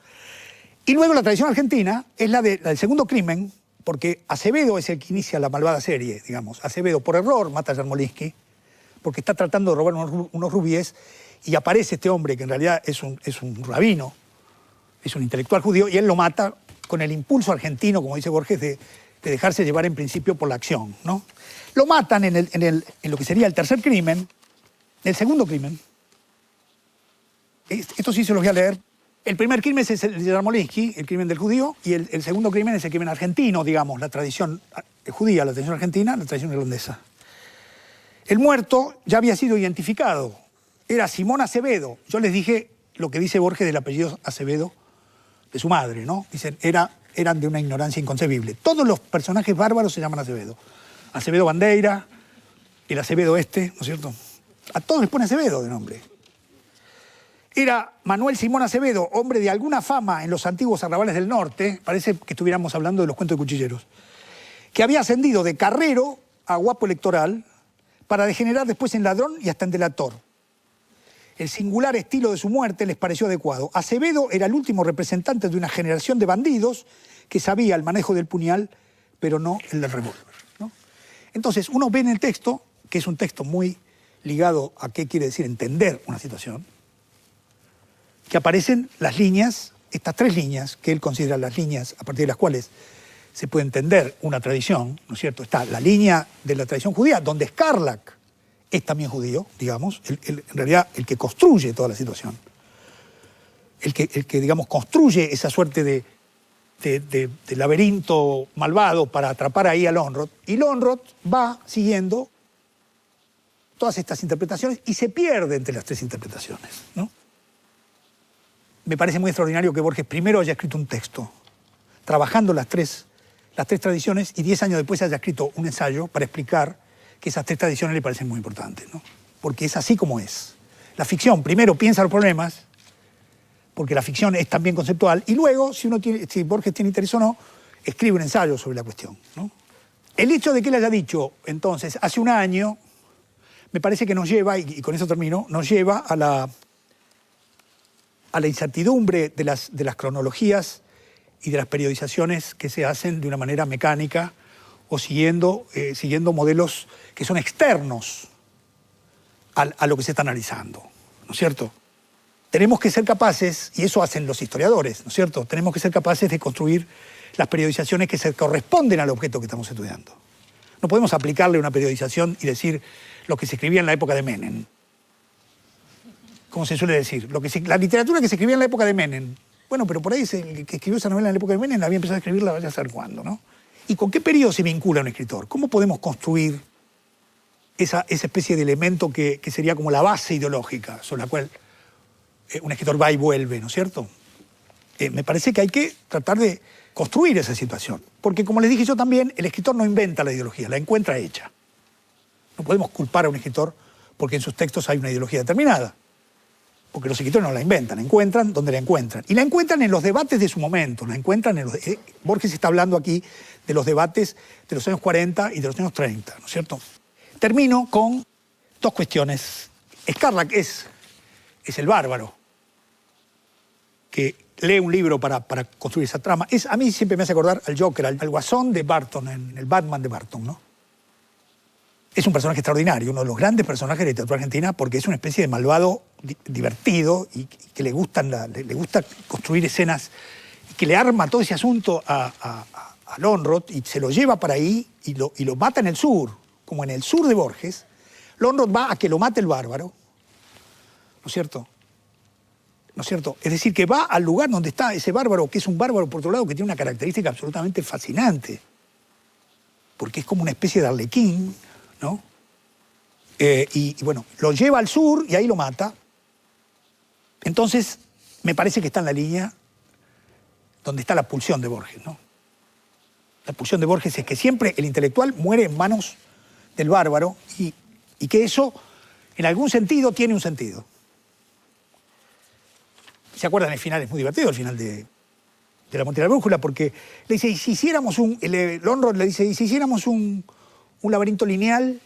Y luego la tradición argentina es la del segundo crimen, porque Acevedo es el que inicia la malvada serie, digamos. Acevedo, por error, mata a Yarmolinsky, porque está tratando de robar unos rubíes, y aparece este hombre que en realidad es un rabino, es un intelectual judío, y él lo mata con el impulso argentino, como dice Borges, de dejarse llevar en principio por la acción, ¿no? Lo matan en lo que sería el tercer crimen, el segundo crimen. Esto sí se los voy a leer. El primer crimen es el de Yarmolinsky, el crimen del judío, y el segundo crimen es el crimen argentino, digamos, la tradición judía, la tradición argentina, la tradición irlandesa. El muerto ya había sido identificado. Era Simón Acevedo. Yo les dije lo que dice Borges del apellido Acevedo de su madre, ¿no? Dicen, eran de una ignorancia inconcebible. Todos los personajes bárbaros se llaman Acevedo. Acevedo Bandeira, el Acevedo este, ¿no es cierto? A todos les pone Acevedo de nombre. Era Manuel Simón Acevedo, hombre de alguna fama en los antiguos arrabales del norte, parece que estuviéramos hablando de los cuentos de cuchilleros, que había ascendido de carrero a guapo electoral para degenerar después en ladrón y hasta en delator. El singular estilo de su muerte les pareció adecuado. Acevedo era el último representante de una generación de bandidos que sabía el manejo del puñal, pero no el del revólver, ¿no? Entonces, uno ve en el texto, que es un texto muy ligado a qué quiere decir entender una situación, que aparecen las líneas, estas tres líneas, que él considera las líneas a partir de las cuales se puede entender una tradición, ¿no es cierto? Está la línea de la tradición judía, donde Scarlatti es también judío, digamos, en realidad el que construye toda la situación, el que digamos, construye esa suerte de laberinto malvado para atrapar ahí a Lönnrot, y Lönnrot va siguiendo todas estas interpretaciones y se pierde entre las tres interpretaciones, ¿no? Me parece muy extraordinario que Borges primero haya escrito un texto, trabajando las tres tradiciones, y 10 años después haya escrito un ensayo para explicar que esas tres tradiciones le parecen muy importantes, ¿no? Porque es así como es. La ficción primero piensa los problemas, porque la ficción es también conceptual, y luego, si Borges tiene interés o no, escribe un ensayo sobre la cuestión, ¿no? El hecho de que él haya dicho, entonces, hace un año, me parece que nos lleva, y con eso termino, nos lleva a la incertidumbre de las cronologías y de las periodizaciones que se hacen de una manera mecánica o siguiendo modelos que son externos a lo que se está analizando, ¿no es cierto? Tenemos que ser capaces, y eso hacen los historiadores, ¿no es cierto? Tenemos que ser capaces de construir las periodizaciones que se corresponden al objeto que estamos estudiando. No podemos aplicarle una periodización y decir lo que se escribía en la época de Menem, como se suele decir, la literatura que se escribía en la época de Menem. Bueno, pero por ahí el que escribió esa novela en la época de Menem la había empezado a escribirla vaya a saber cuándo, ¿no? ¿Y con qué periodo se vincula un escritor? ¿Cómo podemos construir esa especie de elemento que sería como la base ideológica sobre la cual un escritor va y vuelve, ¿no es cierto? Me parece que hay que tratar de construir esa situación. Porque, como les dije yo también, el escritor no inventa la ideología, la encuentra hecha. No podemos culpar a un escritor porque en sus textos hay una ideología determinada. Porque los escritores no la inventan, la encuentran donde la encuentran. Y la encuentran en los debates de su momento, la encuentran en Borges está hablando aquí de los debates de los años 40 y de los años 30, ¿no es cierto? Termino con dos cuestiones. Scarlatti es el bárbaro que lee un libro para construir esa trama. A mí siempre me hace acordar al Joker, al guasón de Barton, en el Batman de Barton, ¿no? Es un personaje extraordinario, uno de los grandes personajes de la literatura argentina, porque es una especie de malvado divertido y que le gusta construir escenas, y que le arma todo ese asunto a Lönnrot y se lo lleva para ahí y lo mata en el sur, como en el sur de Borges. Lönnrot va a que lo mate el bárbaro, ¿no es cierto? ¿No es cierto? Es decir, que va al lugar donde está ese bárbaro, que es un bárbaro, por otro lado, que tiene una característica absolutamente fascinante, porque es como una especie de arlequín, ¿no? Y bueno, lo lleva al sur y ahí lo mata. Entonces, me parece que está en la línea donde está la pulsión de Borges, ¿no? La pulsión de Borges es que siempre el intelectual muere en manos del bárbaro y que eso, en algún sentido, tiene un sentido. ¿Se acuerdan? El final es muy divertido, el final de La Monte de la Brújula, porque le dice, ¿y si hiciéramos Lönnrot le dice, ¿y si hiciéramos un laberinto lineal?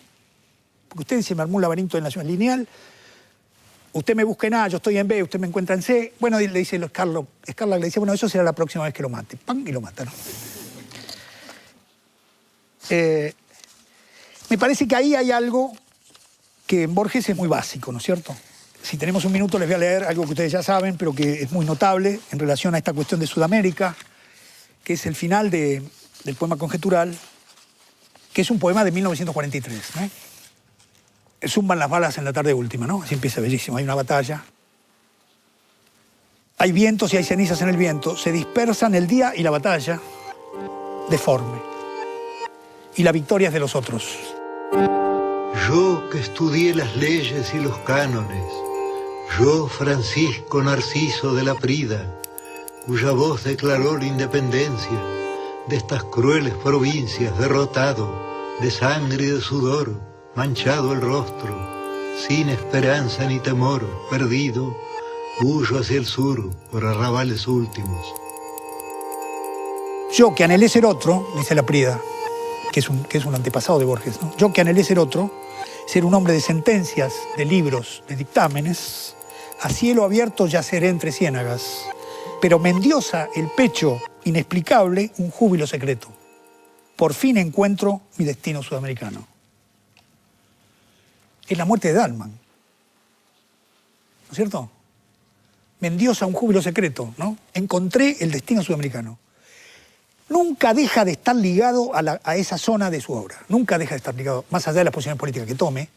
Porque usted se me armó un laberinto en la ciudad lineal, usted me busca en A, yo estoy en B, usted me encuentra en C. Bueno, le dice Scarlatti le dice, bueno, eso será la próxima vez que lo mate. ¡Pam! Y lo mata, ¿no? Me parece que ahí hay algo que en Borges es muy básico, ¿no es cierto? Si tenemos un minuto les voy a leer algo que ustedes ya saben, pero que es muy notable en relación a esta cuestión de Sudamérica, que es el final del poema Conjetural, que es un poema de 1943, ¿no? Zumban las balas en la tarde última, ¿no? Así empieza bellísimo. Hay una batalla. Hay vientos y hay cenizas en el viento. Se dispersan el día y la batalla deforme. Y la victoria es de los otros. Yo que estudié las leyes y los cánones, Yo, Francisco Narciso de la Prida, cuya voz declaró la independencia de estas crueles provincias, derrotado, de sangre y de sudor, manchado el rostro, sin esperanza ni temor, perdido, huyo hacia el sur por arrabales últimos. Yo que anhelé ser otro, dice la Prida, que es un antepasado de Borges, ¿no? Yo que anhelé ser otro, ser un hombre de sentencias, de libros, de dictámenes, a cielo abierto yaceré entre ciénagas, pero me endiosa el pecho inexplicable un júbilo secreto. Por fin encuentro mi destino sudamericano. Es la muerte de Dalman, ¿no es cierto? Me endiosa un júbilo secreto, ¿no? Encontré el destino sudamericano. Nunca deja de estar ligado a esa zona de su obra. Nunca deja de estar ligado, más allá de las posiciones políticas que tome,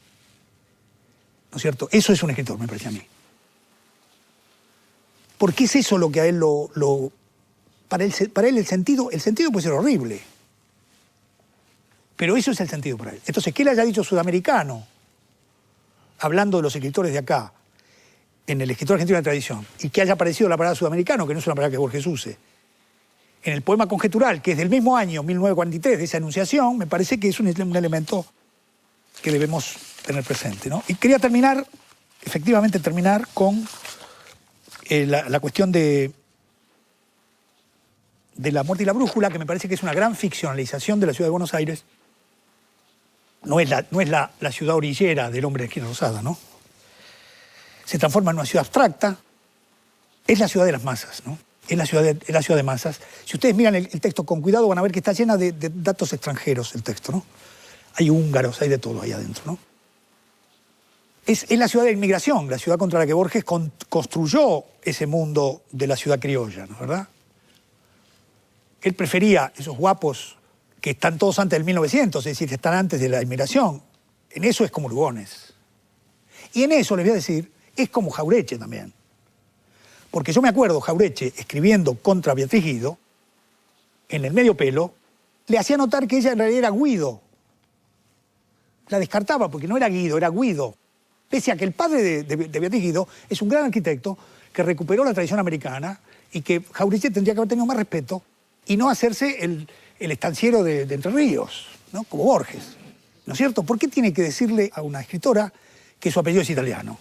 ¿no es cierto? Eso es un escritor, me parece a mí. Porque es eso lo que a él para él el sentido puede ser horrible. Pero eso es el sentido para él. Entonces, que él haya dicho sudamericano, hablando de los escritores de acá, en el escritor argentino de la tradición, y que haya aparecido la palabra sudamericano, que no es una palabra que Borges use, en el poema conjetural, que es del mismo año, 1943, de esa enunciación, me parece que es un elemento que debemos tener presente, ¿no? Y quería efectivamente terminar con la cuestión de La muerte y la brújula, que me parece que es una gran ficcionalización de la ciudad de Buenos Aires. No es la ciudad orillera del hombre de esquina rosada, ¿no? Se transforma en una ciudad abstracta. Es la ciudad de las masas, ¿no? Es la ciudad de masas. Si ustedes miran el texto con cuidado, van a ver que está llena de datos extranjeros el texto, ¿no? Hay húngaros, hay de todo ahí adentro, ¿no? Es la ciudad de la inmigración, la ciudad contra la que Borges construyó ese mundo de la ciudad criolla, ¿no? ¿Verdad? Él prefería esos guapos que están todos antes del 1900, es decir, que están antes de la inmigración. En eso es como Lugones. Y en eso, les voy a decir, es como Jauretche también. Porque yo me acuerdo, Jauretche, escribiendo contra Beatriz Guido, en el medio pelo, le hacía notar que ella en realidad era Guido. La descartaba porque no era Guido, era Guido. Pese a que el padre de Beatriz Guido es un gran arquitecto que recuperó la tradición americana y que Jauretche tendría que haber tenido más respeto y no hacerse el estanciero de Entre Ríos, ¿no? Como Borges, ¿no es cierto? ¿Por qué tiene que decirle a una escritora que su apellido es italiano?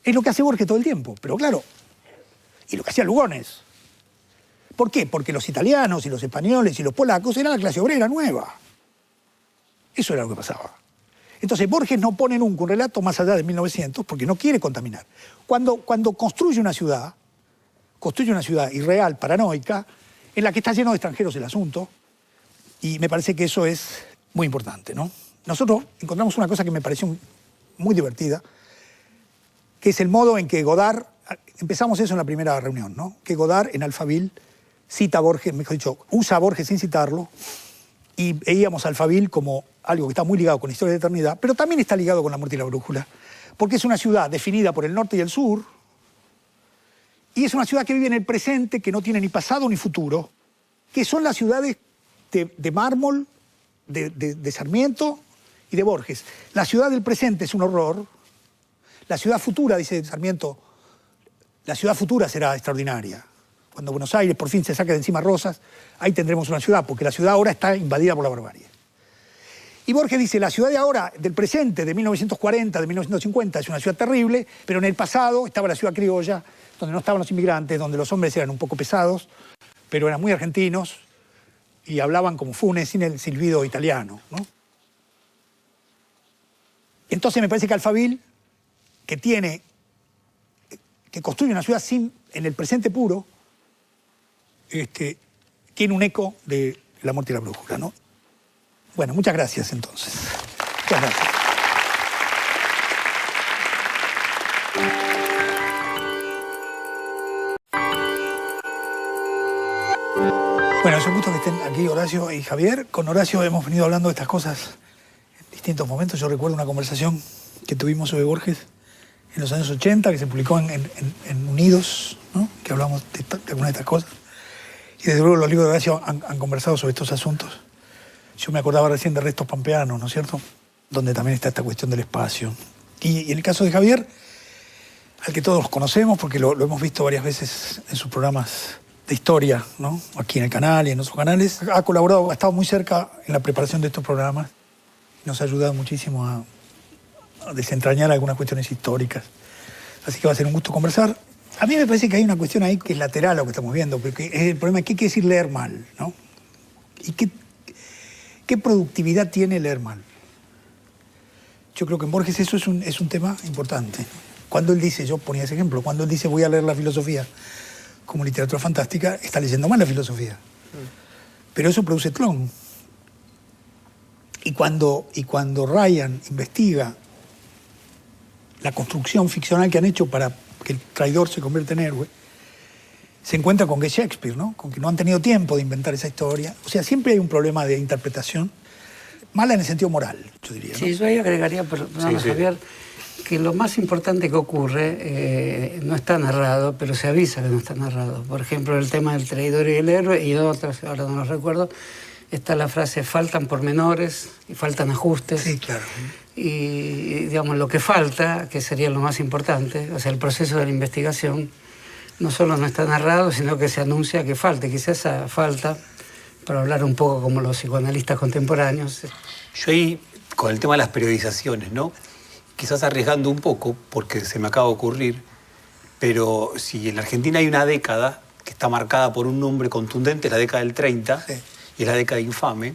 Es lo que hace Borges todo el tiempo, pero claro, y lo que hacía Lugones. ¿Por qué? Porque los italianos y los españoles y los polacos eran la clase obrera nueva. Eso era lo que pasaba. Entonces Borges no pone nunca un relato más allá de 1900 porque no quiere contaminar. Cuando construye una ciudad irreal, paranoica, en la que está lleno de extranjeros el asunto, y me parece que eso es muy importante, ¿no? Nosotros encontramos una cosa que me pareció muy divertida, que es el modo en que Godard, empezamos eso en la primera reunión, ¿no? Que Godard en Alphaville cita a Borges, mejor dicho, usa a Borges sin citarlo, y veíamos a Alphaville como algo que está muy ligado con la historia de la eternidad, pero también está ligado con La muerte y la brújula, porque es una ciudad definida por el norte y el sur, y es una ciudad que vive en el presente, que no tiene ni pasado ni futuro, que son las ciudades de Mármol, de Sarmiento y de Borges. La ciudad del presente es un horror. La ciudad futura, dice Sarmiento, la ciudad futura será extraordinaria. Cuando Buenos Aires por fin se saque de encima Rosas, ahí tendremos una ciudad, porque la ciudad ahora está invadida por la barbarie. Y Borges dice, la ciudad de ahora, del presente, de 1940, de 1950, es una ciudad terrible, pero en el pasado estaba la ciudad criolla, donde no estaban los inmigrantes, donde los hombres eran un poco pesados, pero eran muy argentinos y hablaban como Funes sin el silbido italiano, ¿no? Entonces me parece que Alphaville, que construye una ciudad en el presente puro, tiene un eco de La muerte y la brújula, ¿no? Bueno, muchas gracias entonces. Muchas gracias. Bueno, es un gusto que estén aquí Horacio y Javier. Con Horacio hemos venido hablando de estas cosas en distintos momentos. Yo recuerdo una conversación que tuvimos sobre Borges en los años 80, que se publicó en Unidos, ¿no? Que hablamos de algunas de estas cosas. Y desde luego los libros de Horacio han conversado sobre estos asuntos. Yo me acordaba recién de Restos Pampeanos, ¿no es cierto? Donde también está esta cuestión del espacio. Y en el caso de Javier, al que todos conocemos porque lo hemos visto varias veces en sus programas de historia, ¿no? Aquí en el canal y en otros canales. Ha colaborado, ha estado muy cerca en la preparación de estos programas. Nos ha ayudado muchísimo a desentrañar algunas cuestiones históricas. Así que va a ser un gusto conversar. A mí me parece que hay una cuestión ahí que es lateral a lo que estamos viendo, porque el problema es qué quiere decir leer mal, ¿no? Y qué productividad tiene leer mal. Yo creo que en Borges eso es un tema importante. Cuando él dice, yo ponía ese ejemplo, cuando él dice voy a leer la filosofía como literatura fantástica, está leyendo mal la filosofía. Pero eso produce tlón. Y cuando Ryan investiga la construcción ficcional que han hecho para que el traidor se convierta en héroe, se encuentra con que es Shakespeare, ¿no? Con que no han tenido tiempo de inventar esa historia. O sea, siempre hay un problema de interpretación, mala en el sentido moral, yo diría, ¿no? Sí, yo ahí agregaría, perdón, sí. Javier, que lo más importante que ocurre no está narrado, pero se avisa que no está narrado. Por ejemplo, el tema del traidor y el héroe, y otras, ahora no los recuerdo, está la frase faltan pormenores y faltan ajustes. Sí, claro. Y, digamos, lo que falta, que sería lo más importante, o sea, el proceso de la investigación, no solo no está narrado, sino que se anuncia que falta. Quizás esa falta, para hablar un poco como los psicoanalistas contemporáneos. Yo ahí, con el tema de las periodizaciones, ¿no? Quizás arriesgando un poco, porque se me acaba de ocurrir, pero si en la Argentina hay una década que está marcada por un nombre contundente, es la década del 30, Sí. y es la década infame,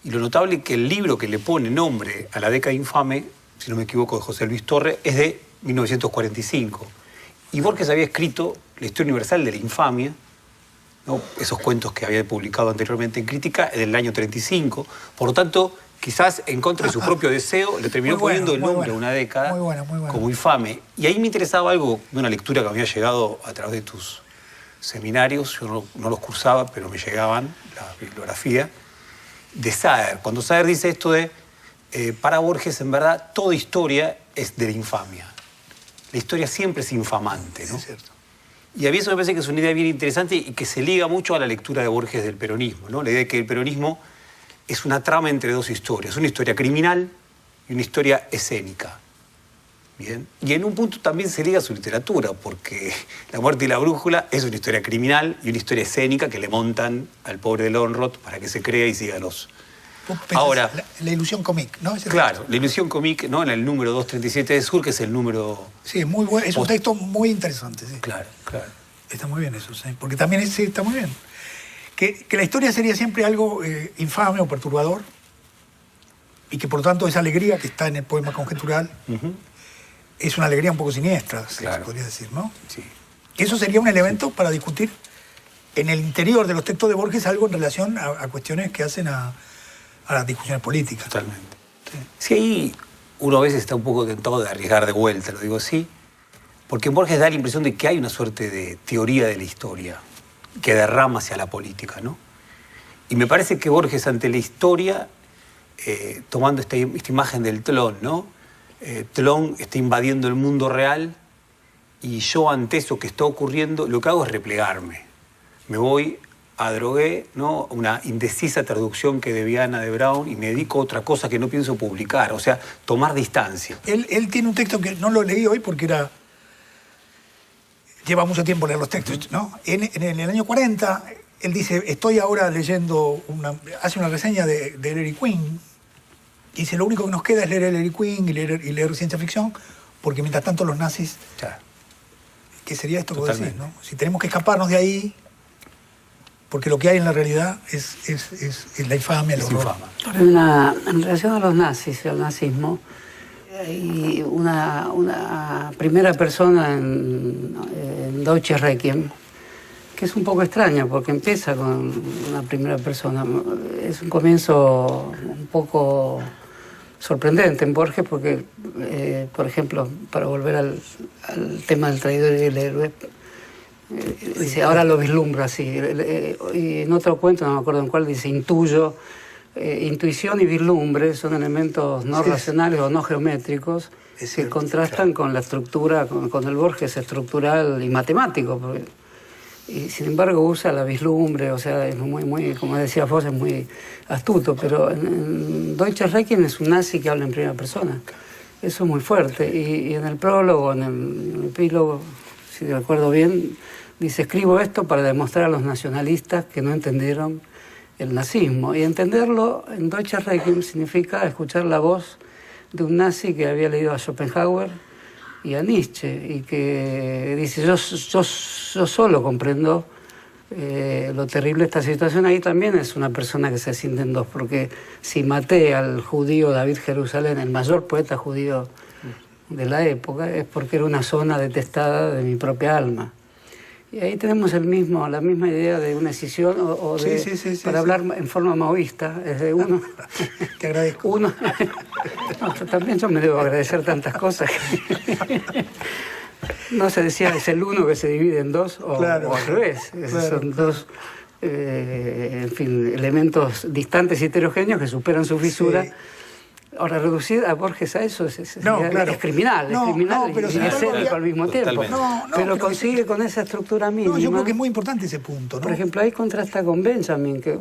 y lo notable es que el libro que le pone nombre a la década infame, si no me equivoco, de José Luis Torre, es de 1945. Y Borges había escrito La historia universal de la infamia, ¿no? Esos cuentos que había publicado anteriormente en Crítica, en el año 35. Por lo tanto, quizás en contra de su propio deseo, le terminó poniendo el nombre a una década muy buena. como infame. Y ahí me interesaba algo de una lectura que me había llegado a través de tus seminarios, yo no los cursaba, pero me llegaban, la bibliografía, de Saer. Cuando Saer dice esto de, para Borges, en verdad, toda historia es de la infamia. La historia siempre es infamante, ¿no? Es cierto. Y a mí eso me parece que es una idea bien interesante y que se liga mucho a la lectura de Borges del peronismo, ¿no? La idea de que el peronismo es una trama entre dos historias, una historia criminal y una historia escénica. Bien. Y en un punto también se liga a su literatura, porque La muerte y la brújula es una historia criminal y una historia escénica que le montan al pobre de Lonrot para que se crea y siga los... Ahora, la ilusión cómic, ¿no? claro, la ilusión cómic, ¿no? En el número 237 de Sur, que es el número... Sí, es muy bueno, es un texto muy interesante, sí. Claro, claro. Está muy bien eso, sí. Porque también sí, está muy bien. Que la historia sería siempre algo infame o perturbador y que por lo tanto esa alegría que está en el poema conjetural es una alegría un poco siniestra, Claro. se podría decir, ¿no? Sí. Eso sería un elemento para discutir en el interior de los textos de Borges algo en relación a cuestiones que hacen a las discusiones políticas. Totalmente. Sí, ahí uno a veces está un poco tentado de arriesgar de vuelta, lo digo así, porque en Borges da la impresión de que hay una suerte de teoría de la historia que derrama hacia la política, ¿no? Y me parece que Borges ante la historia, tomando esta imagen del Tlón, ¿no? Tlón está invadiendo el mundo real y yo ante eso que está ocurriendo lo que hago es replegarme. Me voy a Drogué, ¿no? Una indecisa traducción que de Viana de Brown y me dedico a otra cosa que no pienso publicar, o sea, tomar distancia. Él tiene un texto que no lo leí hoy porque lleva mucho tiempo leer los textos, ¿no? En el año 40, él dice, estoy ahora leyendo, hace una reseña de Ellery Queen, y dice, lo único que nos queda es leer Ellery Queen y leer ciencia ficción, porque mientras tanto los nazis, Claro. ¿qué sería esto que vos decís, Totalmente. no? Si tenemos que escaparnos de ahí, porque lo que hay en la realidad es la infamia, el Es horror. infama. En relación a los nazis y al nazismo, hay una primera persona en Deutsche Requiem que es un poco extraña porque empieza con una primera persona. Es un comienzo un poco sorprendente en Borges porque, por ejemplo, para volver al tema del traidor y el héroe, dice, ahora lo vislumbra así. Y en otro cuento, no me acuerdo en cuál, dice, intuyo. Intuición y vislumbre son elementos no racionales o no geométricos que contrastan con la estructura, con el Borges estructural y matemático. Y sin embargo usa la vislumbre, o sea, es muy, como decía Foss, es muy astuto, pero en Deutsche Requiem es un nazi que habla en primera persona. Eso es muy fuerte. Y en el prólogo, en el epílogo, si recuerdo bien, dice: escribo esto para demostrar a los nacionalistas que no entendieron el nazismo. Y entenderlo en Deutsche Requiem significa escuchar la voz de un nazi que había leído a Schopenhauer y a Nietzsche, y que dice: yo solo comprendo lo terrible de esta situación. Ahí también es una persona que se siente en dos, porque si maté al judío David Jerusalén, el mayor poeta judío de la época, es porque era una zona detestada de mi propia alma. Y ahí tenemos la misma idea de una escisión o de, para hablar en forma maoísta, es de uno. Te agradezco. Uno, no, también yo me debo agradecer tantas cosas. No se decía es el uno que se divide en dos, o al revés. Son dos, en fin, elementos distantes y heterogéneos que superan su fisura. Sí. Ahora, reducir a Borges a eso es criminal, pero y es ético al mismo tiempo. Pero consigue con esa estructura mínima. No, yo creo que es muy importante ese punto, ¿no? Por ejemplo, ahí contrasta con Benjamin, que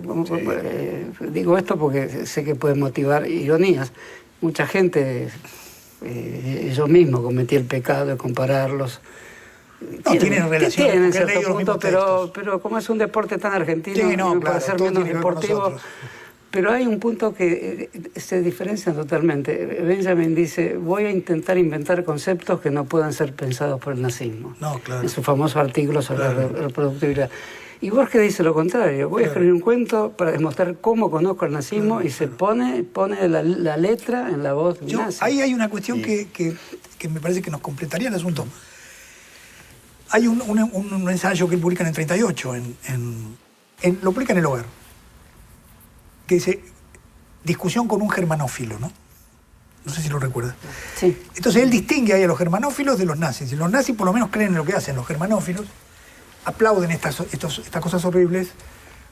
digo esto porque sé que puede motivar ironías. Mucha gente, yo mismo cometí el pecado de compararlos. No, tienen relación. Tienen cierto punto, pero como es un deporte tan argentino, puede ser menos deportivo. Pero hay un punto que se diferencian totalmente. Benjamin dice: voy a intentar inventar conceptos que no puedan ser pensados por el nazismo. En su famoso artículo sobre la reproductibilidad. Y Borges dice lo contrario: voy a escribir un cuento para demostrar cómo conozco el nazismo, y se pone la letra en la voz nazi. Ahí hay una cuestión que me parece que nos completaría el asunto. Hay un ensayo que él publica en el 38, lo publica en El Hogar, que dice: discusión con un germanófilo, ¿no? No sé si lo recuerdas. Sí. Entonces él distingue ahí a los germanófilos de los nazis. Y los nazis por lo menos creen en lo que hacen. Los germanófilos aplauden estas cosas horribles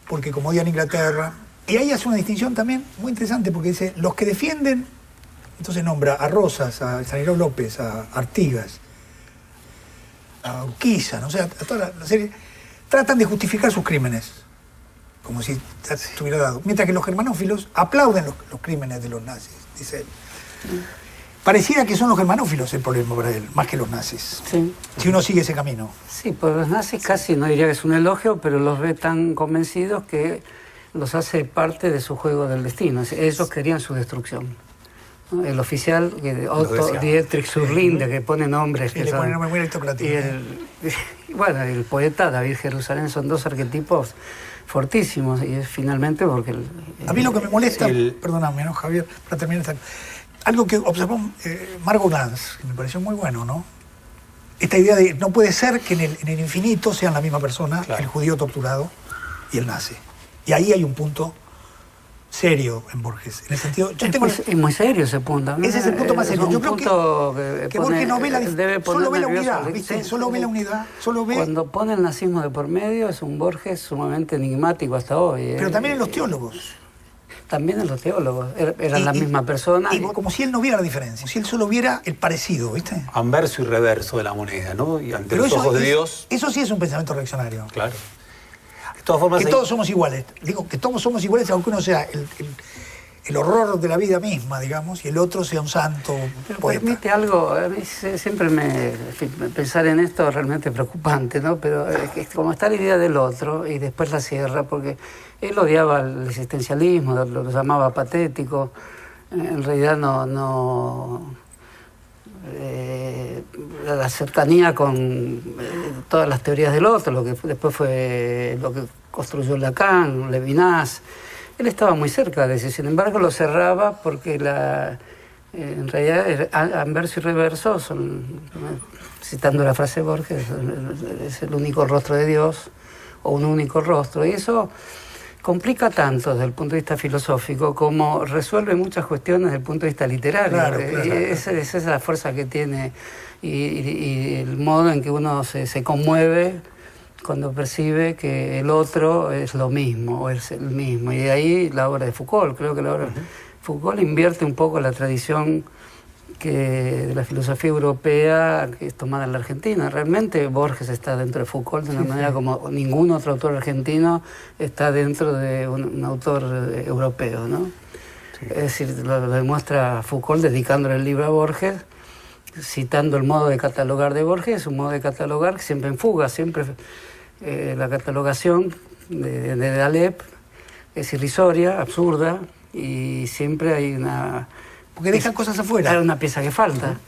porque, como odian Inglaterra. Y ahí hace una distinción también muy interesante, porque dice: los que defienden, entonces nombra a Rosas, a Stanislao López, a Artigas, a Urquiza, no sé, a toda la serie, tratan de justificar sus crímenes, como si estuviera dado. Mientras que los germanófilos aplauden los crímenes de los nazis, dice él. Pareciera que son los germanófilos el problema para él, más que los nazis. Sí. Si uno sigue ese camino. Sí, pues los nazis casi no diría que es un elogio, pero los ve tan convencidos que los hace parte de su juego del destino. Ellos querían su destrucción. El oficial, Otto Dietrich Surlinde, que pone nombres. Que le pone nombres muy aristocráticos. Bueno, el poeta David Jerusalén, son dos arquetipos fortísimos, y es finalmente porque... A mí lo que me molesta, perdóname, ¿no, Javier? Para terminar, algo que observó Margot Glantz, que me pareció muy bueno, ¿no? Esta idea de no puede ser que en el infinito sean la misma persona, el judío torturado y el nazi. Y ahí hay un punto serio en Borges. En el sentido, es muy serio ese punto, ¿no? Ese es el punto más serio. Yo creo que Borges no ve solo ve la unidad, ¿viste? Solo ve la unidad, solo ve... Cuando pone el nazismo de por medio, es un Borges sumamente enigmático hasta hoy. Pero también en los teólogos. También en los teólogos. Eran la misma persona. Y como si él no viera la diferencia, si él solo viera el parecido, ¿viste? Anverso y reverso de la moneda, ¿no? Y ante los ojos de Dios... Eso sí es un pensamiento reaccionario. Claro. De todas formas, todos somos iguales. Digo, que todos somos iguales, aunque uno sea el horror de la vida misma, digamos, y el otro sea un santo poeta. Permite algo, a mí siempre pensar en esto es realmente preocupante, ¿no? Pero como está la idea del otro, y después la cierra, porque él odiaba el existencialismo, lo llamaba patético, en realidad la cercanía con todas las teorías del otro, lo que después fue lo que construyó Lacan, Levinas. Él estaba muy cerca de eso, sin embargo lo cerraba porque en realidad anverso y reverso son, citando la frase de Borges, es el único rostro de Dios, o un único rostro, y eso complica tanto desde el punto de vista filosófico como resuelve muchas cuestiones desde el punto de vista literario. Claro. Esa es la fuerza que tiene y el modo en que uno se conmueve cuando percibe que el otro es lo mismo, o es el mismo. Y de ahí la obra de Foucault. Creo que la obra de Foucault invierte un poco la tradición de la filosofía europea que es tomada en la Argentina. Realmente Borges está dentro de Foucault de una manera como ningún otro autor argentino está dentro de un autor europeo, ¿no? Es decir, lo demuestra Foucault dedicándole el libro a Borges, citando el modo de catalogar de Borges, un modo de catalogar que siempre en fuga, siempre la catalogación de Alep es irrisoria, absurda, y siempre hay una... Porque dejan cosas afuera. Hay una pieza que falta.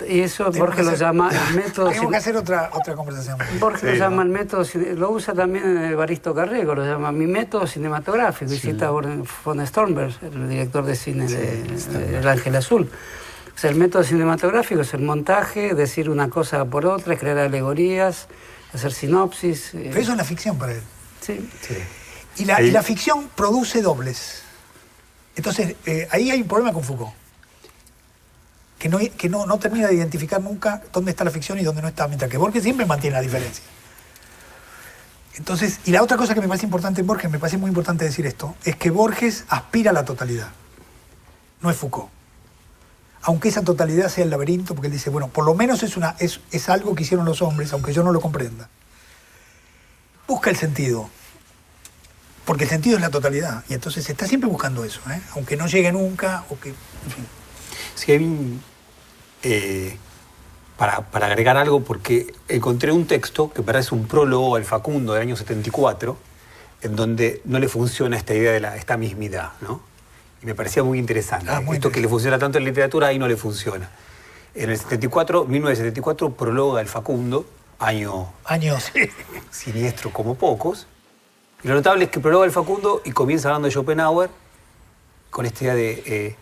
Y eso Borges lo llama el método... Tenemos que hacer otra conversación. Borges lo llama el método... Lo usa también Evaristo Carrego, lo llama mi método cinematográfico. Y cita a von Sternberg, el director de cine de El Ángel Azul. O sea, el método cinematográfico es el montaje, decir una cosa por otra, crear alegorías, hacer sinopsis. Pero eso es la ficción para él. Sí. Y la ficción produce dobles. Entonces, ahí hay un problema con Foucault. Que no termina de identificar nunca dónde está la ficción y dónde no está, mientras que Borges siempre mantiene la diferencia. Entonces, y la otra cosa que me parece importante en Borges, me parece muy importante decir esto, es que Borges aspira a la totalidad, no es Foucault. Aunque esa totalidad sea el laberinto, porque él dice, bueno, por lo menos es algo que hicieron los hombres, aunque yo no lo comprenda. Busca el sentido, porque el sentido es la totalidad, y entonces está siempre buscando eso, aunque no llegue nunca, o que, en fin. Sí, para agregar algo, porque encontré un texto que parece un prólogo al Facundo del año 74, en donde no le funciona esta idea de esta mismidad, ¿no? Y me parecía muy interesante. Esto que le funciona tanto en literatura, ahí no le funciona. En el 1974, prologa al Facundo, año siniestro como pocos. Y lo notable es que prologa al Facundo y comienza hablando de Schopenhauer, con esta idea de...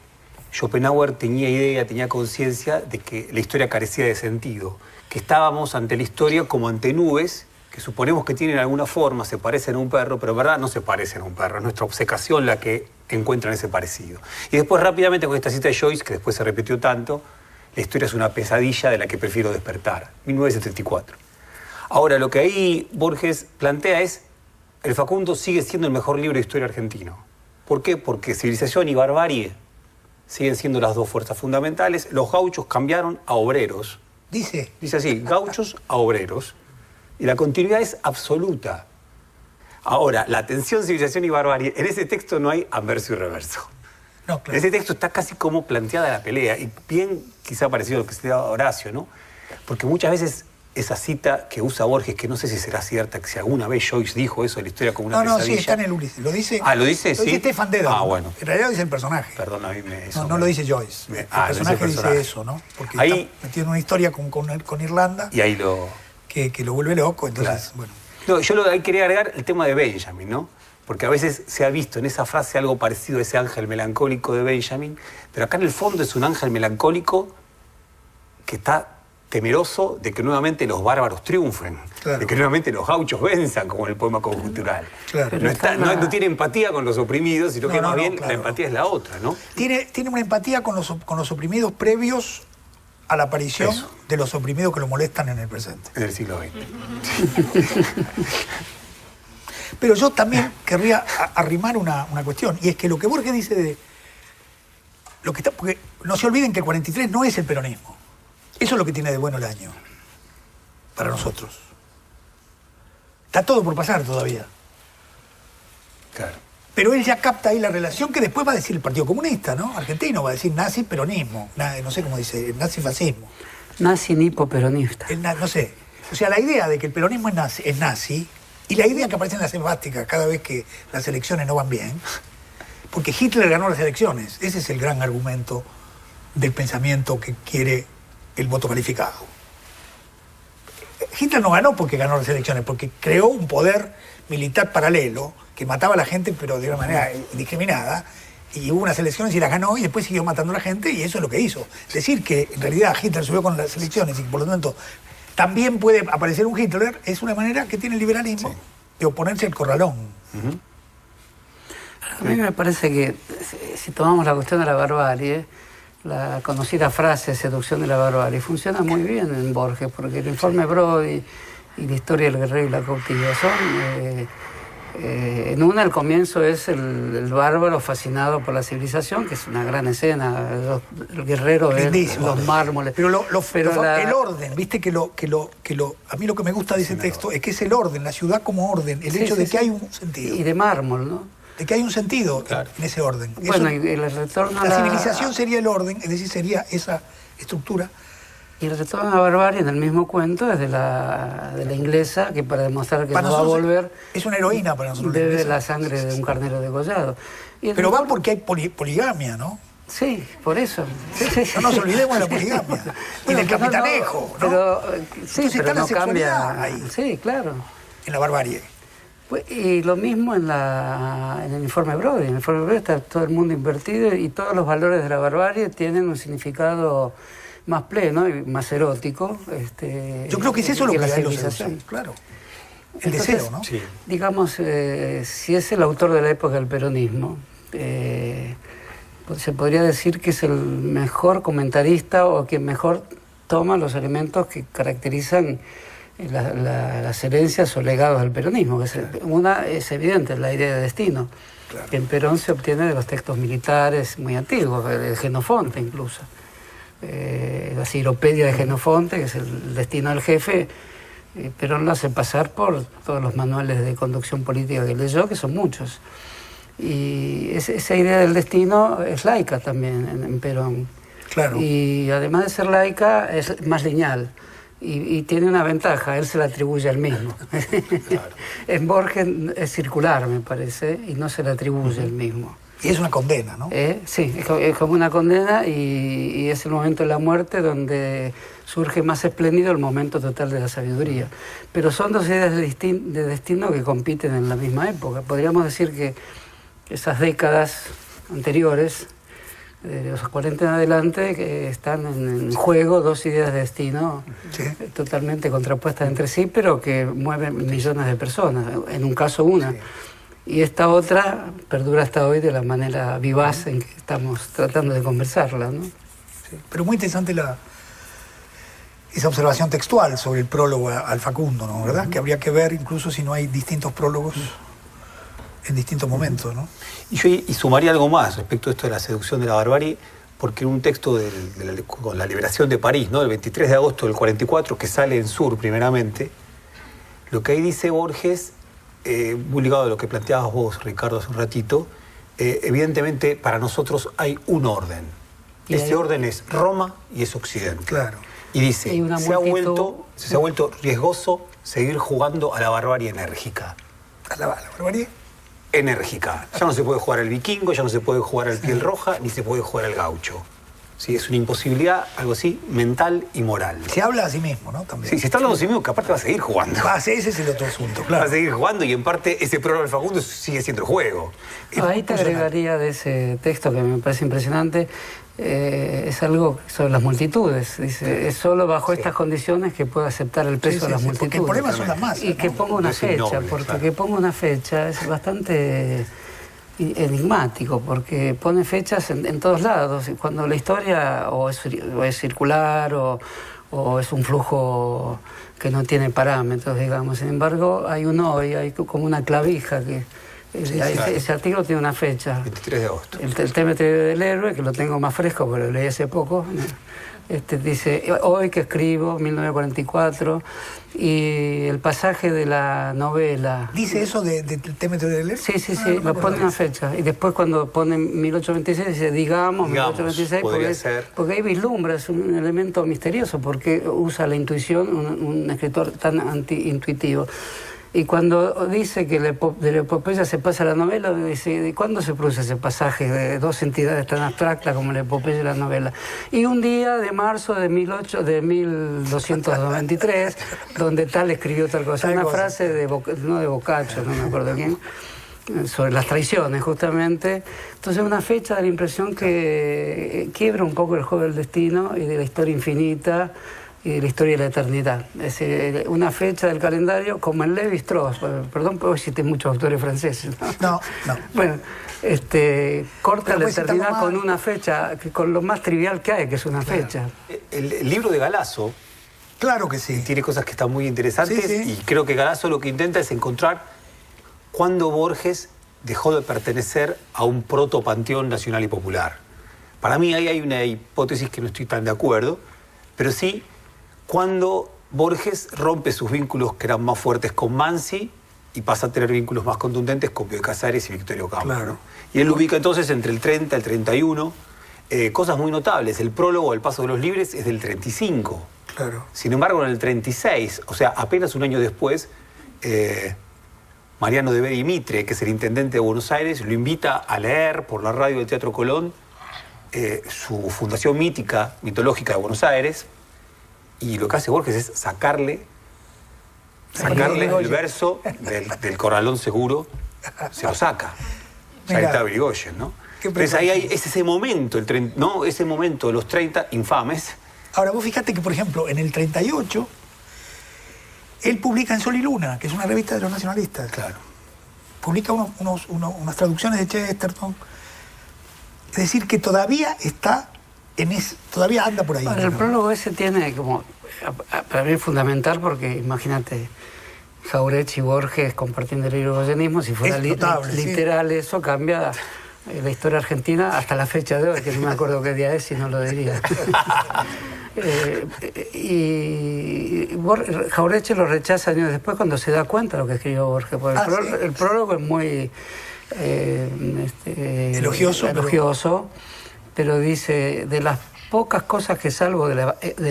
Schopenhauer tenía conciencia de que la historia carecía de sentido, que estábamos ante la historia como ante nubes, que suponemos que tienen alguna forma, se parecen a un perro, pero en verdad no se parecen a un perro, es nuestra obcecación la que encuentra ese parecido. Y después rápidamente con esta cita de Joyce, que después se repitió tanto, la historia es una pesadilla de la que prefiero despertar, 1974. Ahora, lo que ahí Borges plantea es, el Facundo sigue siendo el mejor libro de historia argentino. ¿Por qué? Porque civilización y barbarie siguen siendo las dos fuerzas fundamentales. Los gauchos cambiaron a obreros. Dice así, gauchos a obreros. Y la continuidad es absoluta. Ahora, la tensión, civilización y barbarie, en ese texto no hay anverso y reverso. No, claro. En ese texto está casi como planteada la pelea. Y bien quizá parecido a lo que se da Horacio, ¿no? Porque muchas veces esa cita que usa Borges, que no sé si será cierta, que si alguna vez Joyce dijo eso de la historia como una pesadilla. No, sí, está en el Ulises. Lo dice... ¿lo dice? Lo dice Stefan Dedon. Bueno. En realidad dice el personaje. Perdón, a mí No lo dice Joyce. El personaje dice eso, ¿no? Porque ahí está metido en una historia con Irlanda. Y ahí lo... Que lo vuelve loco, entonces, claro. Bueno. No, yo ahí quería agregar el tema de Benjamin, ¿no? Porque a veces se ha visto en esa frase algo parecido a ese ángel melancólico de Benjamin, pero acá en el fondo es un ángel melancólico que está temeroso de que nuevamente los bárbaros triunfen, claro, de que nuevamente los gauchos venzan, como en el poema conjuntural. Claro. No tiene empatía con los oprimidos, sino que más bien claro, la empatía es la otra, ¿no? Tiene una empatía con los oprimidos previos a la aparición de los oprimidos que lo molestan en el presente. En el siglo XX. Pero yo también querría arrimar una cuestión, y es que lo que Borges dice de... porque no se olviden que el 43 no es el peronismo. Eso es lo que tiene de bueno el año, para nosotros. Está todo por pasar todavía. Claro. Pero él ya capta ahí la relación que después va a decir el Partido Comunista, ¿no? Argentino, va a decir nazi-peronismo, no sé cómo dice, nazi-fascismo. Nazi-nipo-peronista. No sé. O sea, la idea de que el peronismo es nazi, y la idea que aparece en las esvásticas cada vez que las elecciones no van bien, porque Hitler ganó las elecciones. Ese es el gran argumento del pensamiento que quiere el voto calificado. Hitler no ganó porque ganó las elecciones, porque creó un poder militar paralelo que mataba a la gente, pero de una manera indiscriminada, y hubo unas elecciones y las ganó, y después siguió matando a la gente, y eso es lo que hizo. Decir que en realidad Hitler subió con las elecciones y que por lo tanto también puede aparecer un Hitler, es una manera que tiene el liberalismo de oponerse al corralón. A mí me parece que si tomamos la cuestión de la barbarie, la conocida frase seducción de la barbarie funciona muy bien en Borges, porque el informe Brody y la historia del guerrero y la cautividad son... en una, el comienzo es el bárbaro fascinado por la civilización, que es una gran escena, el guerrero ve los mármoles. Pero el orden, viste que a mí lo que me gusta de ese texto es que es el orden, la ciudad como orden, el hecho de que hay un sentido. Y de mármol, ¿no? de que hay un sentido Claro. en ese orden. Bueno, Eso- y el retorno a la civilización sería el orden, es decir, sería esa estructura. Y el retorno a la barbarie en el mismo cuento es de la inglesa, que para demostrar que Para no va a nosotros volver, es una heroína para nosotros. la bebe inglesa. la sangre de un carnero degollado. Y el Pero va retorno- porque hay poligamia, ¿no? Sí, por eso. Sí, sí, sí. No nos olvidemos de la poligamia. Y Bueno, del pero capitanejo, ¿no? Pero, sí, Entonces pero está la no sexualidad cambia. ahí. Sí, claro. En la barbarie. Pues, y lo mismo en el informe Brody. En el informe Brody está todo el mundo invertido y todos los valores de la barbarie tienen un significado más pleno y más erótico. Yo creo que es eso lo que la hay en los civilización. seducen, claro. El Entonces, deseo, ¿no? Sí. Digamos, si es el autor de la época del peronismo, pues se podría decir que es el mejor comentarista o quien mejor toma los elementos que caracterizan las herencias o legados del peronismo. Una es evidente, la idea de destino, que en Perón se obtiene de los textos militares muy antiguos, de Genofonte incluso. La Ciropedia de Genofonte, que es el destino del jefe, Perón lo hace pasar por todos los manuales de conducción política que leyó, que son muchos. Y esa idea del destino es laica también en Perón. Claro. Y además de ser laica, es más lineal. Y tiene una ventaja, él se la atribuye a él mismo. En Borges es circular, me parece, y no se la atribuye a él mismo. Y es una condena, ¿no? Sí, es como una condena y es el momento de la muerte donde surge más espléndido el momento total de la sabiduría. Pero son dos ideas de destino que compiten en la misma época. Podríamos decir que esas décadas anteriores, de los 40 en adelante, que están en juego dos ideas de destino Sí. totalmente contrapuestas entre sí, pero que mueven millones de personas, en un caso una. Sí. Y esta otra perdura hasta hoy de la manera vivaz en que estamos tratando de conversarla, ¿no? Sí. Pero muy interesante esa observación textual sobre el prólogo al Facundo, ¿no? ¿Verdad? Que habría que ver incluso si no hay distintos prólogos en distintos momentos, ¿no? Y yo sumaría algo más respecto a esto de la seducción de la barbarie, porque en un texto con la liberación de París, ¿no? El 23 de agosto del 44, que sale en Sur primeramente, lo que ahí dice Borges, muy ligado a lo que planteabas vos, Ricardo, hace un ratito, evidentemente para nosotros hay un orden. Y Ese hay- orden es Roma y es Occidente. Claro. Y dice, Hay una se ha multitud- vuelto riesgoso seguir jugando a la barbarie enérgica. A la barbarie. Enérgica. Ya no se puede jugar al vikingo, ya no se puede jugar al piel roja, ni se puede jugar al gaucho. Sí, es una imposibilidad, algo así, mental y moral. Se habla a sí mismo, ¿no? También. Sí, se está hablando de sí mismo, que aparte va a seguir jugando. Ese es el otro asunto, Va claro. a seguir jugando y en parte ese prólogo del Facundo sigue siendo el juego. Es Ahí te funcional. agregaría de ese texto que me parece impresionante, es algo sobre las multitudes. Dice, es solo bajo estas condiciones que puedo aceptar el peso Sí, de las sí, sí, multitudes. porque el problema son las masas, Y que ¿no? ponga una Es fecha, innoble, porque claro. que ponga una fecha es bastante enigmático, porque pone fechas en todos lados. Y cuando la historia o es circular o es un flujo que no tiene parámetros, digamos. Sin embargo, hay un hoy, hay como una clavija que... ese artículo tiene una fecha. 23 de agosto. El tema del héroe, que lo tengo más fresco, pero lo leí hace poco, dice, hoy que escribo, 1944, y el pasaje de la novela... ¿Dice eso del tema de leer? Sí, sí, Ah, sí, no me lo acuerdo pone de una eso. fecha. Y después cuando pone 1826 dice, digamos 1826, podría ser. porque ahí vislumbra, es un elemento misterioso, porque usa la intuición, un escritor tan anti-intuitivo. Y cuando dice que de la epopeya se pasa a la novela, dice, ¿de cuándo se produce ese pasaje de dos entidades tan abstractas como la epopeya y la novela? Y un día de marzo de 1293, donde tal escribió tal cosa. Tal Una cosa. frase no de Boccaccio, no me acuerdo quién, sobre las traiciones, justamente. Entonces, una fecha da la impresión que quiebra un poco el juego del destino y de la historia infinita y de la historia de la eternidad. Es decir, una fecha del calendario como en Lévi-Strauss, perdón, pero existen muchos autores franceses. No. Bueno, corta Pero la puede citarlo eternidad más. con una fecha, con lo más trivial que hay, que es una fecha. El libro de Galasso Claro que sí. tiene cosas que están muy interesantes Sí, sí. y creo que Galasso lo que intenta es encontrar cuándo Borges dejó de pertenecer a un proto-panteón nacional y popular. Para mí ahí hay una hipótesis que no estoy tan de acuerdo, pero sí cuando Borges rompe sus vínculos que eran más fuertes con Mansi y pasa a tener vínculos más contundentes con Bioy Casares y Victorio Ocampo. Claro. ¿no? Y él lo ubica entonces entre el 30 y el 31, cosas muy notables. El prólogo del Paso de los Libres es del 35. Claro. Sin embargo, en el 36, o sea, apenas un año después, Mariano de Bedi Mitre, que es el intendente de Buenos Aires, lo invita a leer por la radio del Teatro Colón su fundación mítica, mitológica de Buenos Aires, y lo que hace Borges es sacarle el verso del Corralón Seguro, se lo saca. Charita Brigoyen, ¿no? Entonces ahí es ese momento, ¿no? Ese momento de los 30 infames. Ahora, vos fíjate que, por ejemplo, en el 38, él publica en Sol y Luna, que es una revista de los nacionalistas. Claro. Publica unas traducciones de Chesterton. Es decir, que todavía está todavía anda por ahí. Bueno, el prólogo ese tiene como, para mí es fundamental porque imagínate, Jauretche y Borges compartiendo el irigoyenismo, si fuera notable, literal, eso cambia la historia argentina hasta la fecha de hoy, que no me acuerdo qué día es, si no lo diría. Y Jauretche lo rechaza años después cuando se da cuenta de lo que escribió Borges. El prólogo es muy elogioso, pero dice, de las pocas cosas que salvo de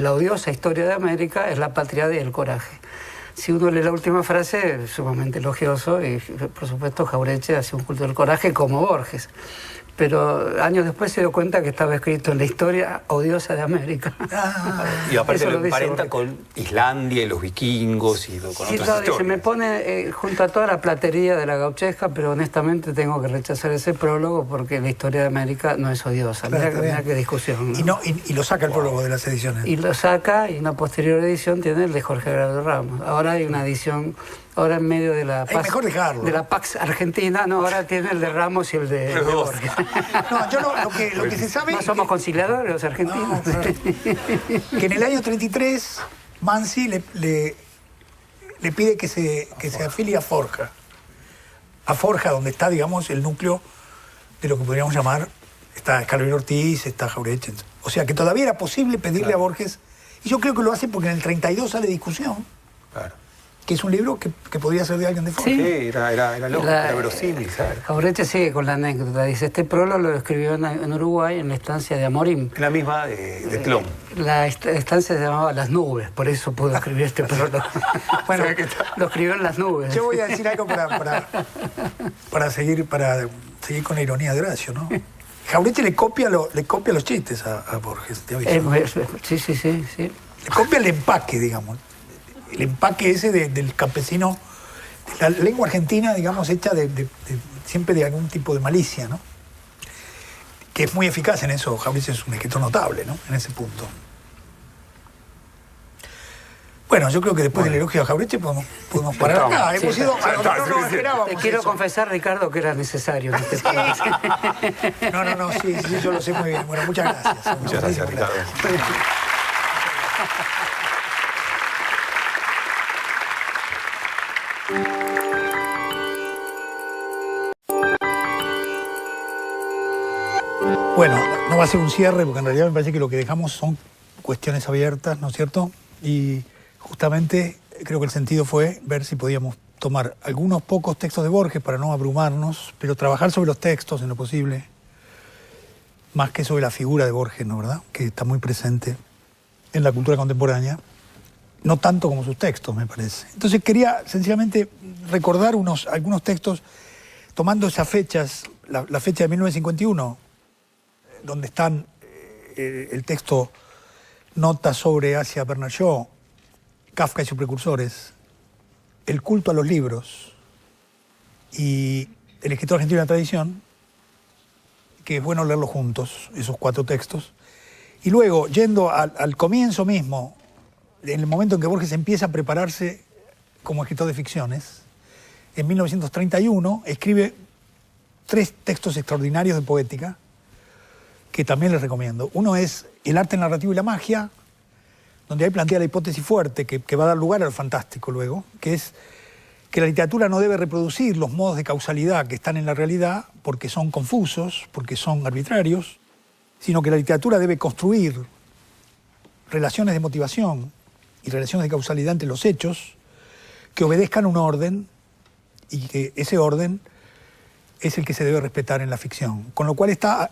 la odiosa historia de América es la patria y el coraje. Si uno lee la última frase, es sumamente elogioso, y por supuesto Jauretche hace un culto del coraje como Borges. Pero años después se dio cuenta que estaba escrito en la historia odiosa de América. Y aparte lo emparenta con Islandia y los vikingos y con otras historias. Dice, me pone junto a toda la platería de la gauchesca, pero honestamente tengo que rechazar ese prólogo porque la historia de América no es odiosa. Claro, mira qué discusión, ¿no? Y lo saca el prólogo de las ediciones. Y lo saca, y una posterior edición tiene el de Jorge Gerardo Ramos. Ahora hay una edición... Ahora en medio de la Pax Argentina, no, ahora tiene el de Ramos y el de Borges. No, lo que se sabe... No somos conciliadores los argentinos. No, claro. Que en el año 33 Mansi le pide que se afilie a Forja. A Forja, donde está, digamos, el núcleo de lo que podríamos llamar, está Escalabrini Ortiz, está Jauretche. O sea, que todavía era posible pedirle a Borges, y yo creo que lo hace porque en el 32 sale Discusión. Claro. Que es un libro que podría ser de alguien de Forja. Sí, era lógico, era verosímil, ¿sabes? Jauretche sigue con la anécdota. Dice, este prólogo lo escribió en Uruguay, en la estancia de Amorim. En la misma de Tlón. La estancia se llamaba Las Nubes, por eso pudo escribir este prólogo. Bueno, lo escribió en Las Nubes. Yo voy a decir algo para seguir con la ironía de Horacio, ¿no? Jauretche le copia los chistes a Borges, te aviso. Sí. Le copia el empaque, digamos. El empaque ese del campesino, de la lengua argentina, digamos, hecha siempre de algún tipo de malicia, ¿no? Que es muy eficaz en eso. Jauretche es un escritor notable, ¿no? En ese punto. Bueno, yo creo que después del elogio a Jauretche podemos parar acá. Hemos ido a donde no esperábamos. Te quiero confesar, Ricardo, que era necesario. No, sí, yo lo sé muy bien. Bueno, muchas gracias. Muchas gracias, Ricardo. Bueno, no va a ser un cierre porque en realidad me parece que lo que dejamos son cuestiones abiertas, ¿no es cierto? Y justamente creo que el sentido fue ver si podíamos tomar algunos pocos textos de Borges para no abrumarnos, pero trabajar sobre los textos en lo posible, más que sobre la figura de Borges, ¿no, verdad? Que está muy presente en la cultura contemporánea, no tanto como sus textos, me parece. Entonces quería sencillamente recordar algunos textos tomando esas fechas, la fecha de 1951, donde están el texto Notas sobre Asia Bernard Shaw, Kafka y sus precursores, El culto a los libros y El escritor argentino de la tradición, que es bueno leerlos juntos, esos 4 textos. Y luego, yendo al comienzo mismo, en el momento en que Borges empieza a prepararse como escritor de ficciones, en 1931 escribe 3 textos extraordinarios de poética, que también les recomiendo. Uno es El arte narrativo y la magia, donde ahí plantea la hipótesis fuerte que va a dar lugar al fantástico luego, que es que la literatura no debe reproducir los modos de causalidad que están en la realidad porque son confusos, porque son arbitrarios, sino que la literatura debe construir relaciones de motivación y relaciones de causalidad entre los hechos que obedezcan un orden y que ese orden es el que se debe respetar en la ficción. Con lo cual está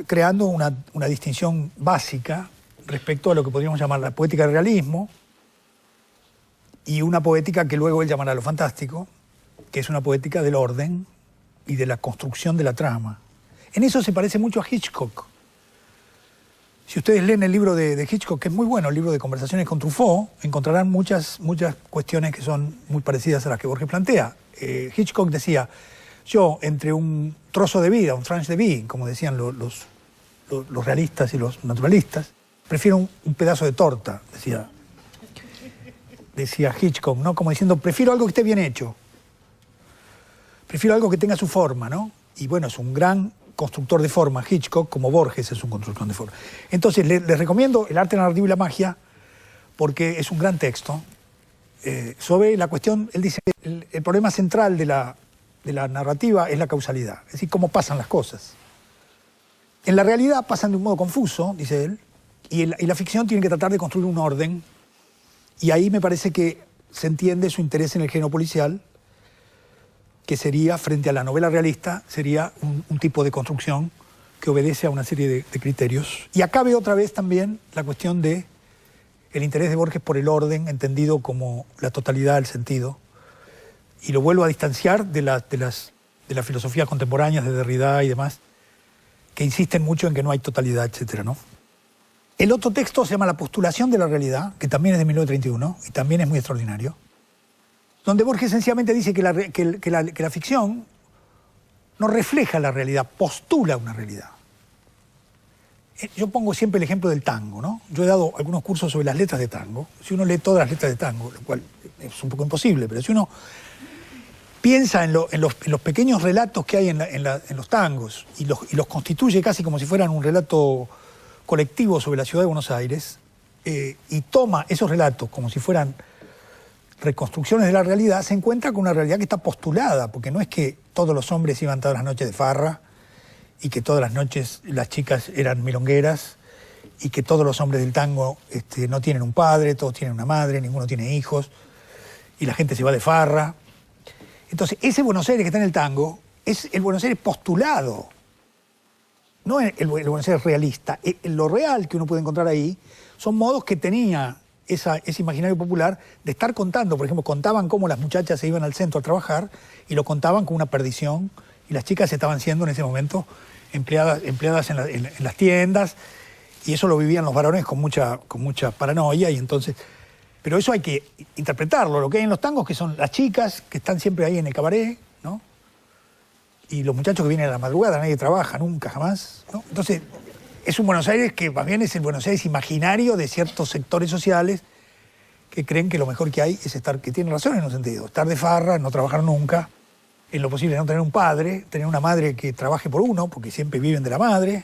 creando una distinción básica respecto a lo que podríamos llamar la poética del realismo y una poética que luego él llamará lo fantástico, que es una poética del orden y de la construcción de la trama. En eso se parece mucho a Hitchcock. Si ustedes leen el libro de Hitchcock, que es muy bueno, el libro de Conversaciones con Truffaut, encontrarán muchas cuestiones que son muy parecidas a las que Borges plantea. Hitchcock decía, yo entre un trozo de vida, un tranche de vie, como decían los realistas y los naturalistas, prefiero un pedazo de torta, decía Hitchcock, ¿no? Como diciendo, prefiero algo que esté bien hecho. Prefiero algo que tenga su forma, ¿no? Y bueno, es un gran constructor de forma, Hitchcock, como Borges es un constructor de forma. Entonces, les recomiendo El arte narrativo y la magia, porque es un gran texto sobre la cuestión, él dice, el problema central de la narrativa es la causalidad, es decir, cómo pasan las cosas. En la realidad pasan de un modo confuso, dice él, y la ficción tiene que tratar de construir un orden, y ahí me parece que se entiende su interés en el género policial, que sería, frente a la novela realista, sería un tipo de construcción que obedece a una serie de criterios. Y acá veo otra vez también la cuestión de el interés de Borges por el orden, entendido como la totalidad del sentido, y lo vuelvo a distanciar de las filosofías contemporáneas de Derrida y demás, que insisten mucho en que no hay totalidad, etcétera, ¿no? El otro texto se llama La postulación de la realidad, que también es de 1931 y también es muy extraordinario, donde Borges sencillamente dice que la ficción no refleja la realidad, postula una realidad. Yo pongo siempre el ejemplo del tango, ¿no? Yo he dado algunos cursos sobre las letras de tango. Si uno lee todas las letras de tango, lo cual es un poco imposible, pero si uno piensa en los pequeños relatos que hay en los tangos y los constituye casi como si fueran un relato colectivo sobre la ciudad de Buenos Aires, y toma esos relatos como si fueran reconstrucciones de la realidad, se encuentra con una realidad que está postulada, porque no es que todos los hombres iban todas las noches de farra y que todas las noches las chicas eran milongueras y que todos los hombres del tango no tienen un padre, todos tienen una madre, ninguno tiene hijos y la gente se va de farra. Entonces, ese Buenos Aires que está en el tango es el Buenos Aires postulado, no el Buenos Aires realista. Lo real que uno puede encontrar ahí son modos que tenía ese imaginario popular de estar contando. Por ejemplo, contaban cómo las muchachas se iban al centro a trabajar y lo contaban con una perdición, y las chicas estaban siendo en ese momento empleadas en las tiendas, y eso lo vivían los varones con mucha paranoia, y entonces... Pero eso hay que interpretarlo, lo que hay en los tangos, que son las chicas que están siempre ahí en el cabaret, ¿no? Y los muchachos que vienen a la madrugada, nadie trabaja nunca, jamás, ¿no? Entonces, es un Buenos Aires que más bien es el Buenos Aires imaginario de ciertos sectores sociales que creen que lo mejor que hay es estar, que tienen razón en un sentido, estar de farra, no trabajar nunca, en lo posible no tener un padre, tener una madre que trabaje por uno, porque siempre viven de la madre.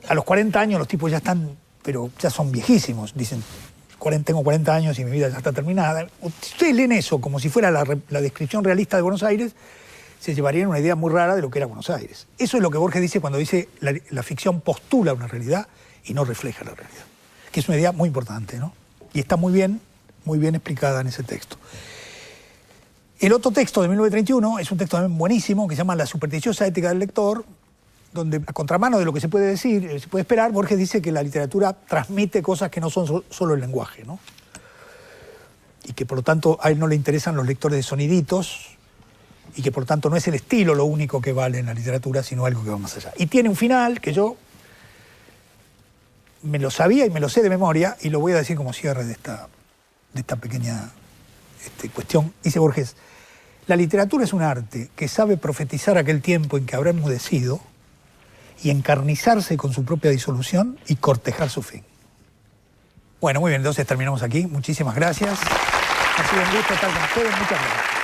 A los 40 años los tipos ya están, pero ya son viejísimos, dicen, tengo 40 años y mi vida ya está terminada. Si ustedes leen eso como si fuera la descripción realista de Buenos Aires, se llevarían una idea muy rara de lo que era Buenos Aires. Eso es lo que Borges dice cuando dice la ficción postula una realidad y no refleja la realidad, que es una idea muy importante, ¿no? Y está muy bien explicada en ese texto. El otro texto de 1931 es un texto también buenísimo que se llama La supersticiosa ética del lector, donde a contramano de lo que se puede decir, se puede esperar, Borges dice que la literatura transmite cosas que no son solo el lenguaje, ¿no? Y que por lo tanto a él no le interesan los lectores de soniditos, y que por tanto no es el estilo lo único que vale en la literatura, sino algo que va más allá. Y tiene un final que yo me lo sabía y me lo sé de memoria, y lo voy a decir como cierre de esta pequeña cuestión. Dice Borges: la literatura es un arte que sabe profetizar aquel tiempo en que habrá enmudecido y encarnizarse con su propia disolución y cortejar su fin. Bueno, muy bien, entonces terminamos aquí. Muchísimas gracias. Ha sido un gusto estar con ustedes. Muchas gracias.